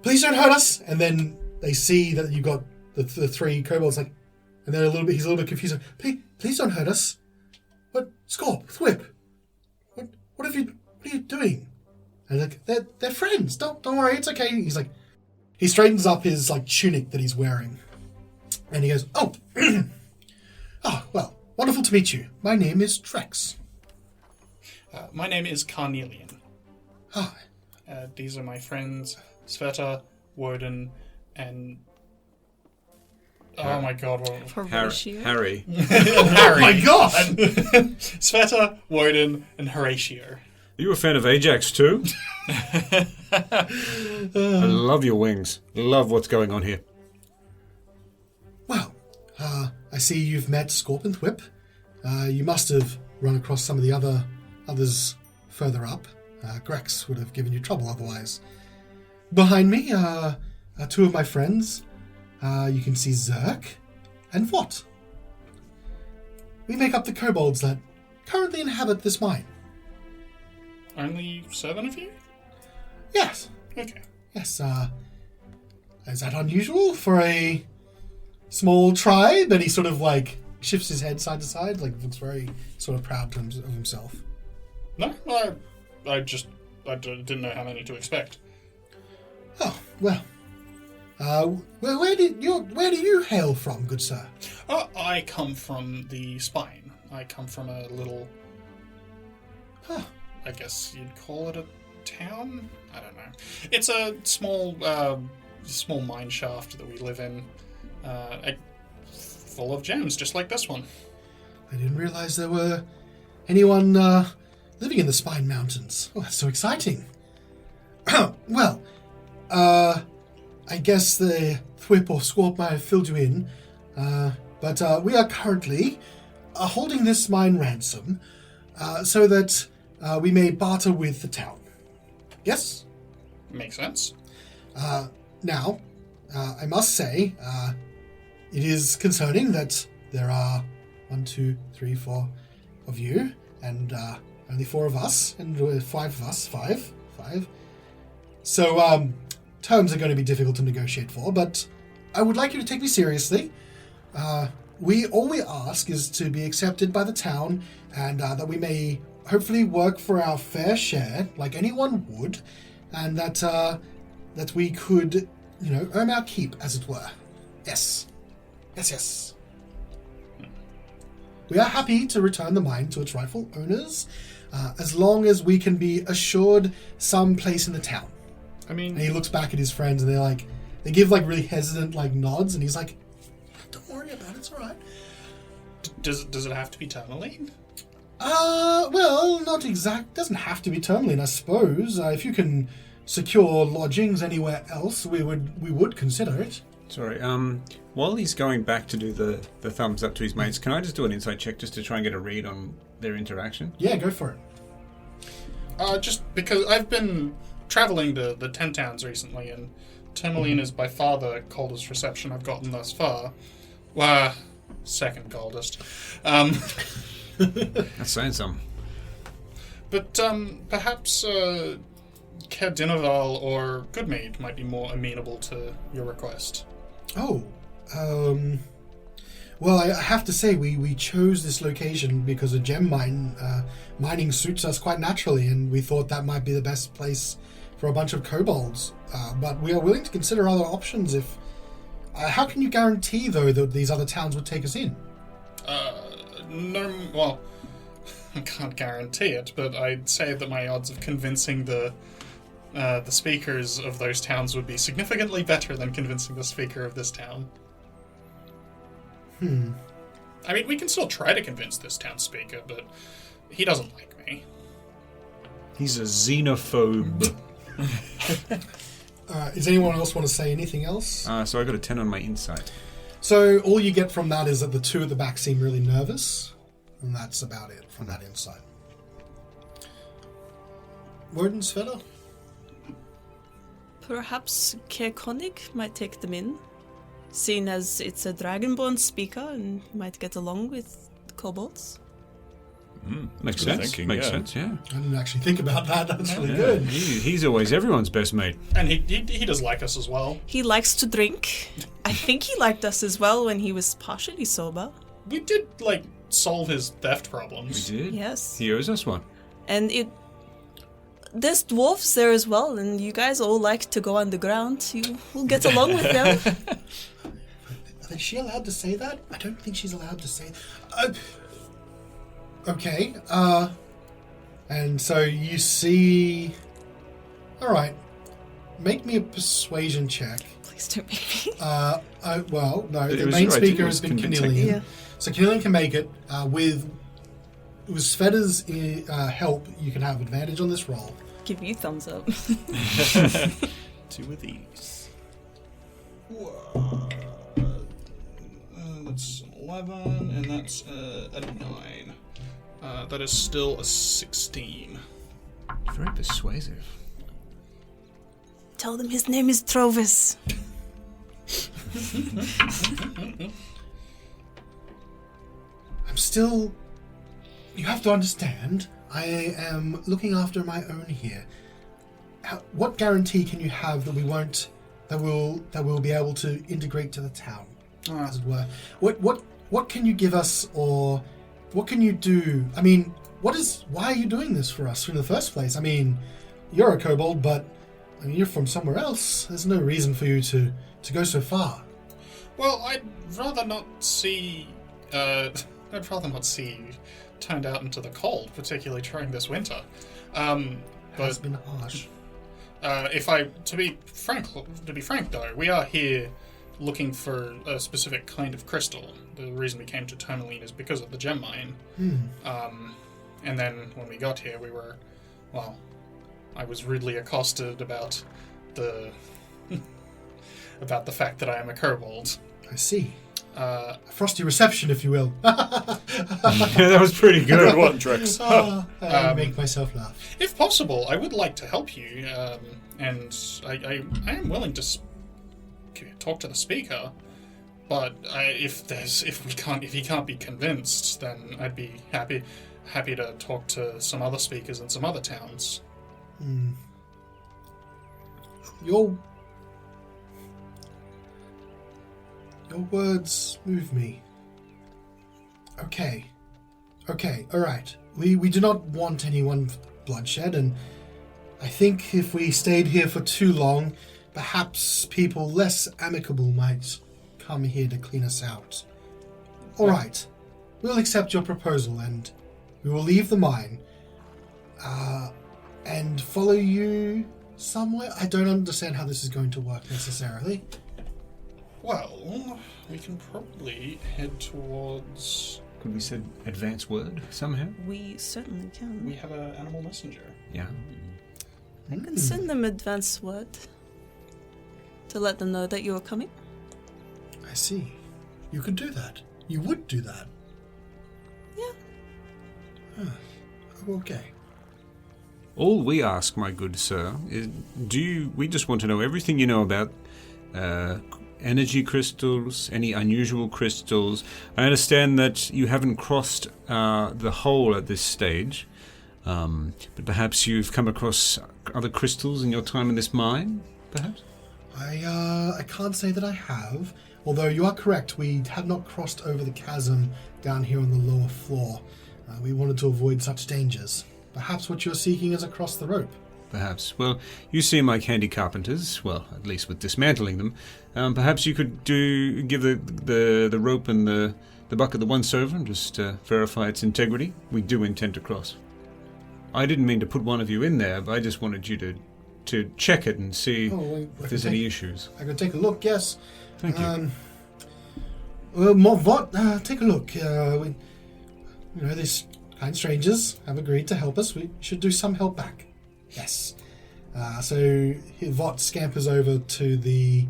Please don't hurt us! And then they see that you've got the three kobolds, like, and he's a little bit confused. Please don't hurt us. What? Scorp, Thwip. What are you doing? And like, they're friends. Don't worry, it's okay. He's like, he straightens up his like tunic that he's wearing, and he goes, oh, well, wonderful to meet you. My name is Trex. My name is Carnelian. Hi. These are my friends, Svieta, Wodun, and... Oh my god. Horacio? Harry. Harry. Oh my god! Svieta, Wodun, and Horacio. you a fan of Ajax too? I love your wings. Love what's going on here. Well, I see you've met Scorp and Thwip. You must have run across some of the others further up. Grex would have given you trouble otherwise. Behind me are two of my friends. You can see Zerk and Vought. We make up the kobolds that currently inhabit this mine. Only 7 of you? Yes. Okay. Yes, is that unusual for a small tribe? And he sort of, like, shifts his head side to side, like, looks very sort of proud of himself. No, I didn't know how many to expect. Oh, well. Where do you hail from, good sir? I come from the Spine. I come from a little... I guess you'd call it a town? I don't know. It's a small mine shaft that we live in, full of gems, just like this one. I didn't realize there were anyone living in the Spine Mountains. Oh, that's so exciting. Well, I guess the Thwip or Scorp might have filled you in, but we are currently holding this mine ransom so that we may barter with the town. Yes? Makes sense. Now, I must say, it is concerning that there are 1, 2, 3, 4 of you, and only 4 of us, and 5 of us. 5. So, terms are going to be difficult to negotiate for, but I would like you to take me seriously. All we ask is to be accepted by the town, and that we may hopefully work for our fair share, like anyone would, and that we could, earn our keep, as it were. Yes. Yes. We are happy to return the mine to its rightful owners, as long as we can be assured some place in the town. I mean... And he looks back at his friends, and they give, really hesitant, nods, and he's like, don't worry about it, it's alright. Does it have to be Termalaine? Well, not exact. Doesn't have to be Termalaine, I suppose. If you can secure lodgings anywhere else, we would consider it. Sorry, while he's going back to do the thumbs up to his mates, can I just do an insight check just to try and get a read on their interaction? Yeah, go for it. Just because I've been traveling to the 10 towns recently, and Termalaine is by far the coldest reception I've gotten thus far. Second coldest. That's saying something. But perhaps Ker Dinaval or Goodmead might be more amenable to your request. Oh, well, I have to say we chose this location because a gem mining suits us quite naturally, and we thought that might be the best place for a bunch of kobolds. But we are willing to consider other options if... how can you guarantee, though, that these other towns would take us in? No, well, I can't guarantee it, but I'd say that my odds of convincing the speakers of those towns would be significantly better than convincing the speaker of this town. I mean, we can still try to convince this town speaker, but he doesn't like me. He's a xenophobe. Does anyone else want to say anything else? So I got a 10 on my insight. So all you get from that is that the two at the back seem really nervous, and that's about it from that insight. Wodun, Svieta? Perhaps Koenig might take them in, seeing as it's a dragonborn speaker and might get along with kobolds. Makes Good sense. thinking, Makes yeah. sense, yeah. I didn't actually think about that. That's really good. He's always everyone's best mate. And he does like us as well. He likes to drink. I think he liked us as well when he was partially sober. We did, solve his theft problems. We did. Yes. He owes us one. And there's dwarves there as well, and you guys all like to go underground. You will get along with them. Is she allowed to say that? I don't think she's allowed to say... Okay, and so you see... Alright, make me a persuasion check. Please don't make me. Well, no, It the was main right, speaker it has was been convincing. Carnelian. Yeah. So Carnelian can make it with with Sveta's help, you can have advantage on this roll. Give you thumbs up. 2 of these. That's an 11, and that's a 9. That is still a 16. Very persuasive. Tell them his name is Trovis. I'm still... You have to understand, I am looking after my own here. What guarantee can you have that we won't... that we'll be able to integrate to the town, as it were? What can you give us, or what can you do? I mean, why are you doing this for us in the first place? I mean, you're a kobold, but I mean, you're from somewhere else. There's no reason for you to go so far. Well, I'd rather not see you turned out into the cold, particularly during this winter. It has been harsh. To be frank though, we are here looking for a specific kind of crystal. The reason we came to Termalaine is because of the gem mine. And then when we got here, I was rudely accosted about the fact that I am a kobold. I see. A frosty reception, if you will. Yeah, that was pretty good. Good one, Trix. I make myself laugh. If possible, I would like to help you, and I am willing to talk to the speaker. But if he can't be convinced, then I'd be happy to talk to some other speakers in some other towns. Your words move me. Okay, alright. We do not want anyone bloodshed, and I think if we stayed here for too long, perhaps people less amicable might come here to clean us out. Alright, we'll accept your proposal, and we will leave the mine, and follow you somewhere. I don't understand how this is going to work necessarily. Well, we can probably head towards... Could we say advance word somehow? We certainly can. We have an animal messenger. Yeah. I can send them advance word to let them know that you are coming. I see. You could do that. You would do that. Yeah. Okay. All we ask, my good sir, is we just want to know everything you know about energy crystals, any unusual crystals. I understand that you haven't crossed the hole at this stage, but perhaps you've come across other crystals in your time in this mine, perhaps? I can't say that I have, although you are correct, we have not crossed over the chasm down here on the lower floor. We wanted to avoid such dangers. Perhaps what you're seeking is across the rope. Perhaps. Well, you seem like handy carpenters, well, at least with dismantling them. Perhaps you could give the rope and the bucket the once over and just verify its integrity. We do intend to cross. I didn't mean to put one of you in there, but I just wanted you to check it and see if there's any issues. I could take a look, yes. Thank you. Take a look. These kind strangers have agreed to help us. We should do some help back. Yes. So Vought scampers over to the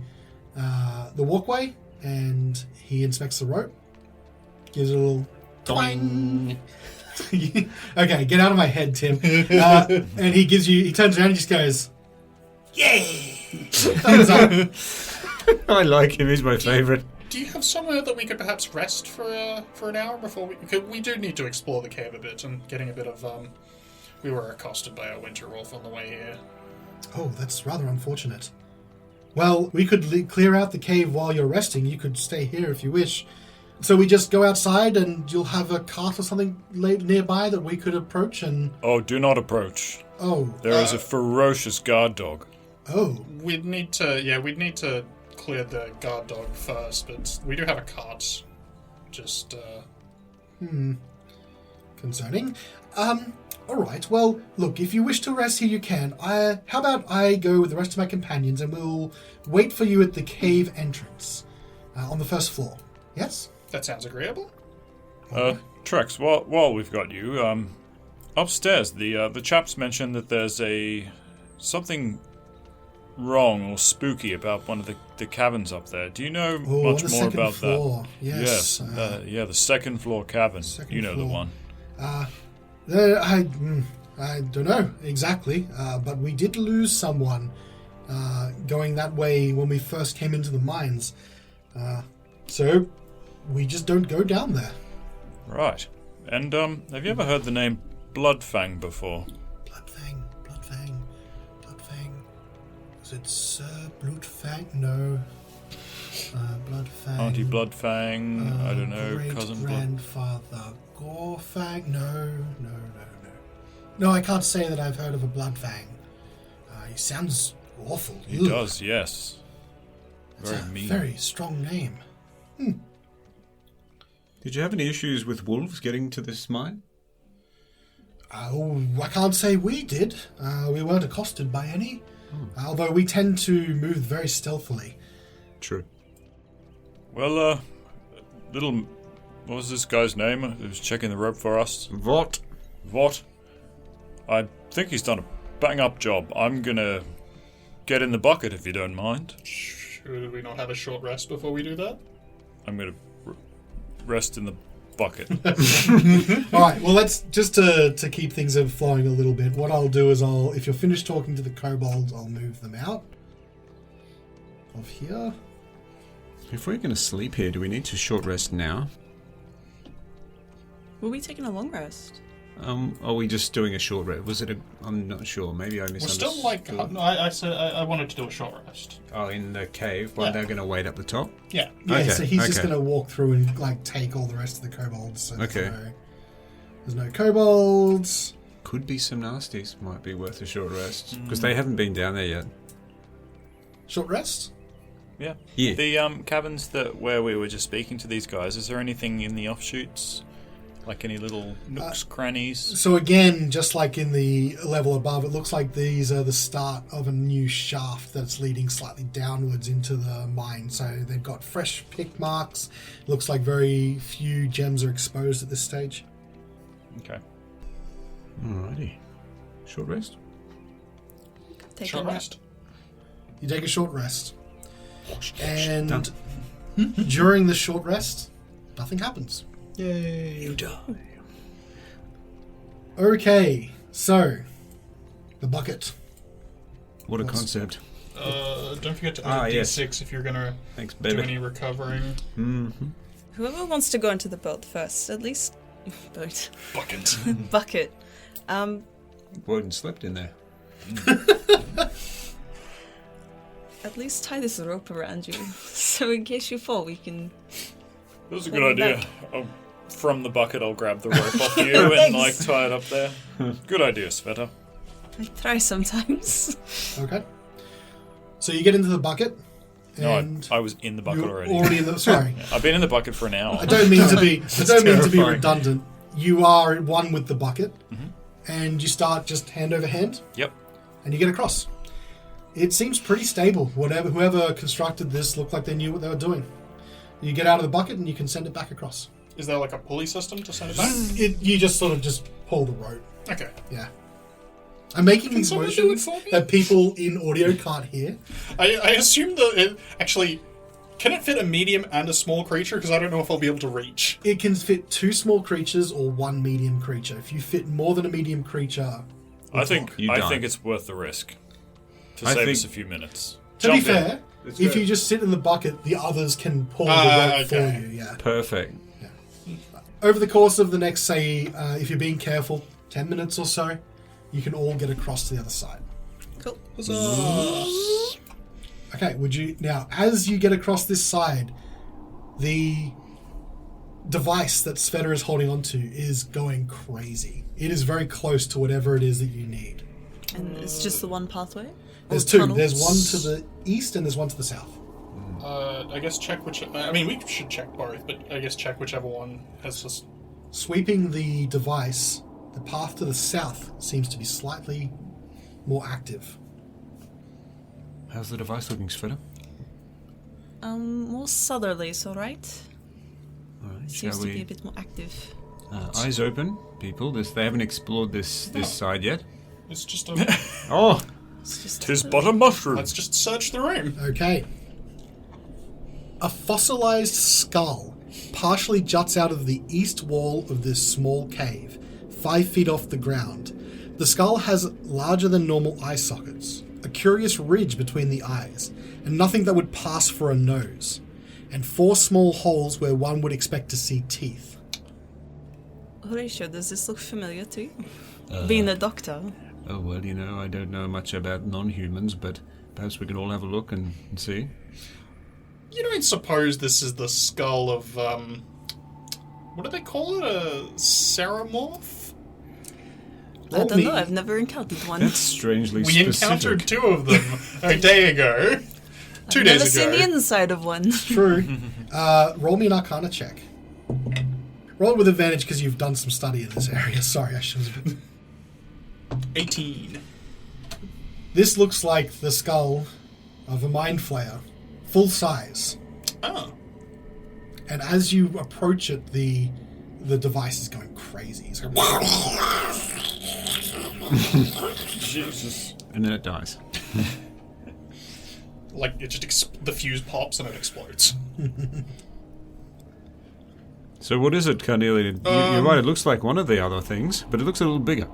walkway and he inspects the rope. Gives it a little twang. Okay, get out of my head, Tim. And he turns around and just goes, "Yeah!" Thumbs up. I like him. He's my favourite. Do you have somewhere that we could perhaps rest for an hour before we do need to explore the cave a bit and getting a bit of we were accosted by a winter wolf on the way here. Oh, that's rather unfortunate. Well, we could clear out the cave while you're resting. You could stay here if you wish. So we just go outside and you'll have a cart or something nearby that we could approach and... Oh, do not approach. Oh. There is a ferocious guard dog. Oh. We'd need to clear the guard dog first, but we do have a cart. Just, Concerning. Alright, well, look, if you wish to rest here, you can. How about I go with the rest of my companions and we'll wait for you at the cave entrance on the first floor. Yes? That sounds agreeable. Trex, while we've got you, upstairs, the chaps mentioned that there's something wrong or spooky about one of the caverns up there. Do you know much more about floor. that? Yes. The second floor cavern. You know the one. I don't know exactly, but we did lose someone going that way when we first came into the mines. So we just don't go down there. Right. And have you ever heard the name Bloodfang before? Bloodfang. Is it Sir Bloodfang? No. Bloodfang. Auntie Bloodfang. I don't know. Cousin grandfather Gorefang. No. No, I can't say that I've heard of a Bloodfang. He sounds awful. He does, yes. Very mean. Very strong name. Did you have any issues with wolves getting to this mine? Oh, I can't say we did. We weren't accosted by any. Although we tend to move very stealthily. True. Well, what was this guy's name who was checking the rope for us? Vought. I think he's done a bang-up job. I'm gonna get in the bucket if you don't mind. Should we not have a short rest before we do that? I'm gonna rest in the bucket. All right. Well, let's just to keep things flowing a little bit. What I'll do is if you're finished talking to the kobolds, I'll move them out of here. If we're going to sleep here, do we need to short rest now? Were we taking a long rest? Are we just doing a short rest? Was it I'm not sure. Maybe I misunderstood. We're still no, I said I wanted to do a short rest. Oh, in the cave while they're going to wait up the top? Yeah. Yeah, Okay, so he's just okay. going to walk through and take all the rest of the kobolds. So Okay. There's no kobolds. Could be some nasties. Might be worth a short rest. Because they haven't been down there yet. Short rest? Yeah. Yeah. The caverns where we were just speaking to these guys, is there anything in the offshoots? Like any little nooks, crannies? So again, just like in the level above, it looks like these are the start of a new shaft that's leading slightly downwards into the mine. So they've got fresh pick marks. Looks like very few gems are exposed at this stage. Okay. Alrighty. Short rest? Take Short a nap. rest. You take a short rest. And during the short rest, nothing happens. Yay. You die. Okay, so the bucket. What a concept. Don't forget to add yes. D6 if you're gonna Thanks, do baby. any recovering. Mm-hmm. Whoever wants to go into the boat first, at least boat Bucket. bucket. Wodun slept in there. At least tie this rope around you, so in case you fall, we can. That was a Hold good me idea. From the bucket, I'll grab the rope off you and tie it up there. Good idea, Svieta. I try sometimes. Okay. So you get into the bucket. No, And I was in the bucket you're already. in the. Sorry, I've been in the bucket for an hour. I don't mean to be. I don't mean to be terrifying. redundant. You are one with the bucket, and you start just hand over hand, Yep. and you get across. It seems pretty stable. Whoever constructed this looked like they knew what they were doing. You get out of the bucket and you can send it back across. Is there like a pulley system to send it back? You just sort of just pull the rope. Okay. Yeah. I'm making Can these someone do it motions for me? that people in audio can't hear. I assume that actually, can it fit a medium and a small creature? Because I don't know if I'll be able to reach. It can fit 2 small creatures or 1 medium creature. If you fit more than a medium creature, I think You die. it's worth the risk to I save think- us a few minutes. to be Jump in. fair, Let's if go. you just sit in the bucket, the others can pull the rope for okay. you. Yeah. Perfect. Over the course of the next, say, if you're being careful, 10 minutes or so, you can all get across to the other side. Cool. Okay, now, as you get across this side, the device that Svieta is holding onto is going crazy. It is very close to whatever it is that you need. And it's just the one pathway? There's Or 2. tunnels? There's one to the east and there's one to the south. I guess check which. I mean, we should check both, but I guess check whichever one has just. Sweeping the device, the path to the south seems to be slightly more active. How's the device looking, Svieta? More southerly, so right? Alright, Seems shall to be a we bit more active. Eyes open, people. They haven't explored this side yet. It's just a... Oh! Tis but a mushroom. Let's just search the room. Okay. A fossilized skull partially juts out of the east wall of this small cave, 5 feet off the ground. The skull has larger than normal eye sockets, a curious ridge between the eyes, and nothing that would pass for a nose, and 4 small holes where one would expect to see teeth. Horacio, does this look familiar to you? Being a doctor. Oh, well, I don't know much about non-humans, but perhaps we can all have a look and see. You don't suppose this is the skull of, what do they call it? A ceramorph? I don't know, I've never encountered one. That's strangely We specific. encountered 2 of them a day ago. 2 I've days never seen ago. the inside of one. True. Roll me an Arcana check. Roll it with advantage because you've done some study in this area. Sorry, I should have... 18. This looks like the skull of a mind flayer, full size. Oh. And as you approach it, the device is going crazy. It's going... Jesus. And then it dies. Like, it just the fuse pops and it explodes. So what is it, Carnelian? You're right, it looks like one of the other things, but it looks a little bigger.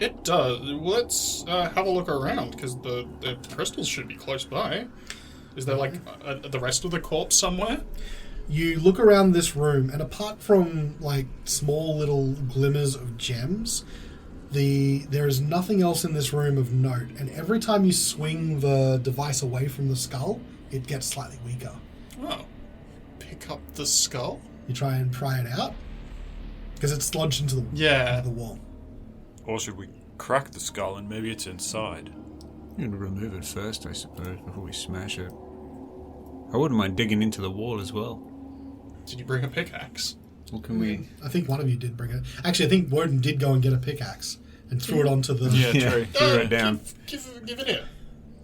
It does. Let's have a look around, because the crystals should be close by. Is there, like, the rest of the corpse somewhere? You look around this room, and apart from, like, small little glimmers of gems, there is nothing else in this room of note. And every time you swing the device away from the skull, it gets slightly weaker. Oh. Pick up the skull? You try and pry it out, because it's lodged into the wall. Or should we crack the skull and maybe it's inside? You can remove it first, I suppose, before we smash it. I wouldn't mind digging into the wall as well. Did you bring a pickaxe? What can we... I think one of you did bring it. Actually, I think Wodun did go and get a pickaxe and threw it onto the... Yeah, true. Threw it down. Give it here.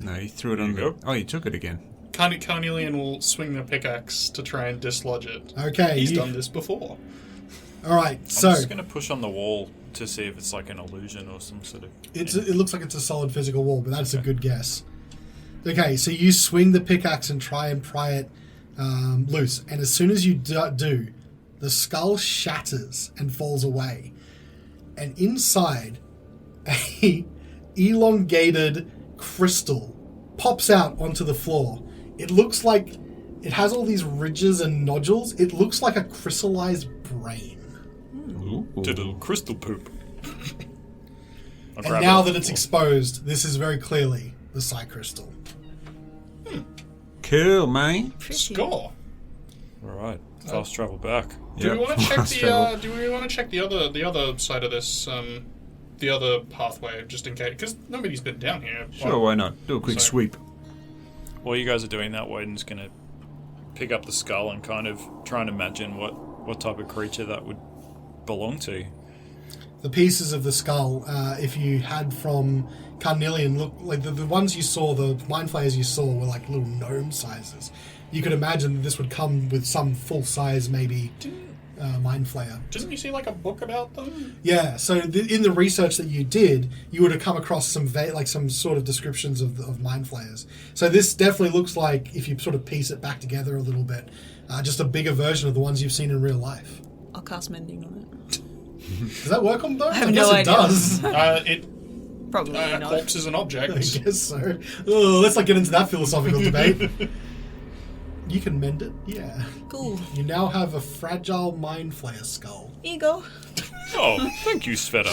No, he threw it on the... go. Oh, you took it again. Carnelian will swing the pickaxe to try and dislodge it. Okay. He's done this before. Alright, I'm so... just going to push on the wall to see if it's like an illusion or some sort of... It looks like it's a solid physical wall, but that's a good guess. Okay, so you swing the pickaxe and try and pry it loose, and as soon as you do, the skull shatters and falls away, and inside, a elongated crystal pops out onto the floor. It looks like it has all these ridges and nodules. It looks like a crystallized brain. Did a little crystal poop. And now that it's exposed, this is very clearly the Psi Crystal. Cool, man. Score. Alright, fast travel back. Do we Yep. want to check Fast travel. Do we want to check the other side of this? The other pathway, just in case, because nobody's been down here. Sure, why not? Do a quick So- sweep. While you guys are doing that, Wodun's going to pick up the skull and kind of try and imagine what type of creature that would belong to. The pieces of the skull, if you had from Carnelian, look like the ones you saw, the mind flayers you saw were like little gnome sizes. You could imagine that this would come with some full size, maybe mind flayer. Didn't you see like a book about them? Yeah. So in the research that you did, you would have come across some some sort of descriptions of mind flayers. So this definitely looks like, if you sort of piece it back together a little bit, just a bigger version of the ones you've seen in real life. I'll cast mending on it. Does that work on both? I have guess no it idea. does. Probably A not. corpse is an object. I guess so. Oh, let's not get into that philosophical debate. You can mend it, yeah. Cool. You now have a fragile mind flayer skull. Ego. Oh, thank you, Svieta.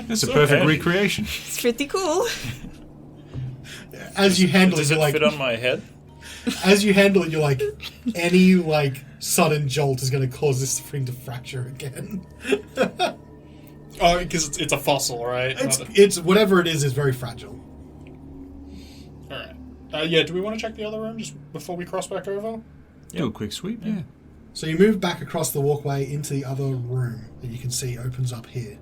That's a perfect recreation. It's pretty cool. As you handle Does it, it you're like, fit on my head? as you handle it, you're like, any like sudden jolt is going to cause this thing to fracture again. Oh, because it's a fossil, right? It's whatever it is very fragile. All right. Yeah. Do we want to check the other room just before we cross back over? Do a quick sweep, yeah. So you move back across the walkway into the other room that you can see opens up here.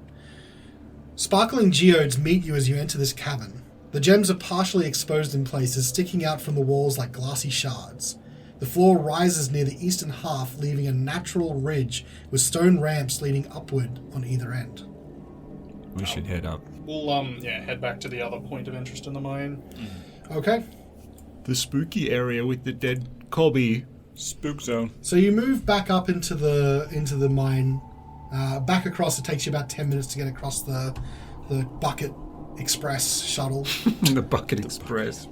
Sparkling geodes meet you as you enter this cavern. The gems are partially exposed in places, sticking out from the walls like glassy shards. The floor rises near the eastern half, leaving a natural ridge with stone ramps leading upward on either end. We should head up. We'll head back to the other point of interest in the mine. Okay. The spooky area with the dead cobby. Spook zone. So you move back up into the mine. Back across, it takes you about 10 minutes to get across the Bucket Express shuttle. The Bucket Express.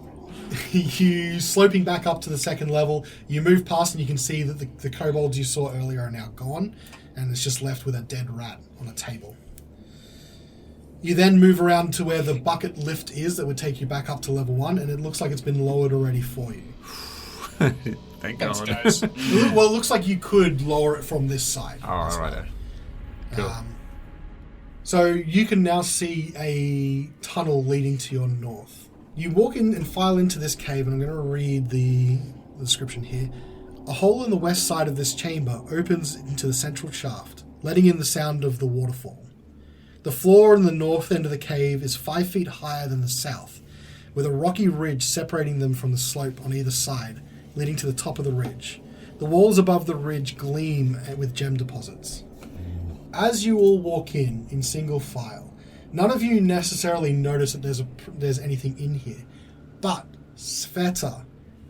You sloping back up to the second level, you move past and you can see that the kobolds you saw earlier are now gone, and it's just left with a dead rat on a table. You then move around to where the bucket lift is that would take you back up to level 1, and it looks like it's been lowered already for you. Thank Thanks, God. guys. Well, it looks like you could lower it from this side. Oh, all right. Cool. So you can now see a tunnel leading to your north. You walk in and file into this cave, and I'm going to read the description here. A hole in the west side of this chamber opens into the central shaft, letting in the sound of the waterfall. The floor in the north end of the cave is 5 feet higher than the south, with a rocky ridge separating them from the slope on either side, leading to the top of the ridge. The walls above the ridge gleam with gem deposits. As you all walk in single file, none of you necessarily notice that there's anything in here. But, Svieta,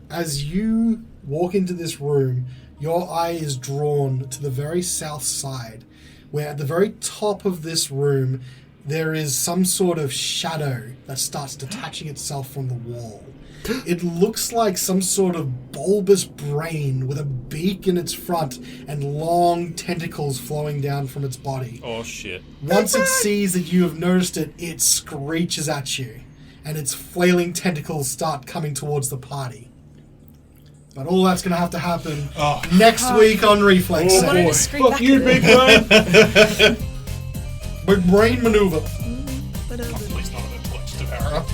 as you walk into this room, your eye is drawn to the very south side, where at the very top of this room, there is some sort of shadow that starts detaching itself from the wall. It looks like some sort of bulbous brain with a beak in its front and long tentacles flowing down from its body. Oh, shit. Once it sees that you have noticed it, it screeches at you, and its flailing tentacles start coming towards the party. But all that's going to happen next week on Reflex. I wanted to scream back you, at big it. brain! Big brain maneuver. Hopefully it's not an intellective error.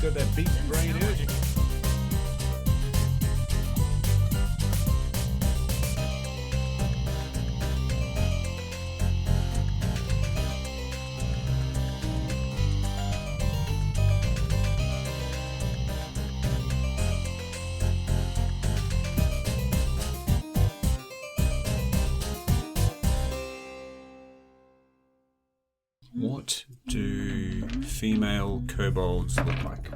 Got that big brain energy. What do female kobolds look like?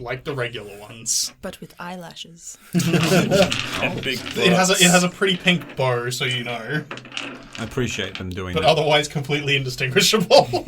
Like the regular ones. But with eyelashes. And big It has a pretty pink bow, so you know. I appreciate them doing But that. otherwise completely indistinguishable.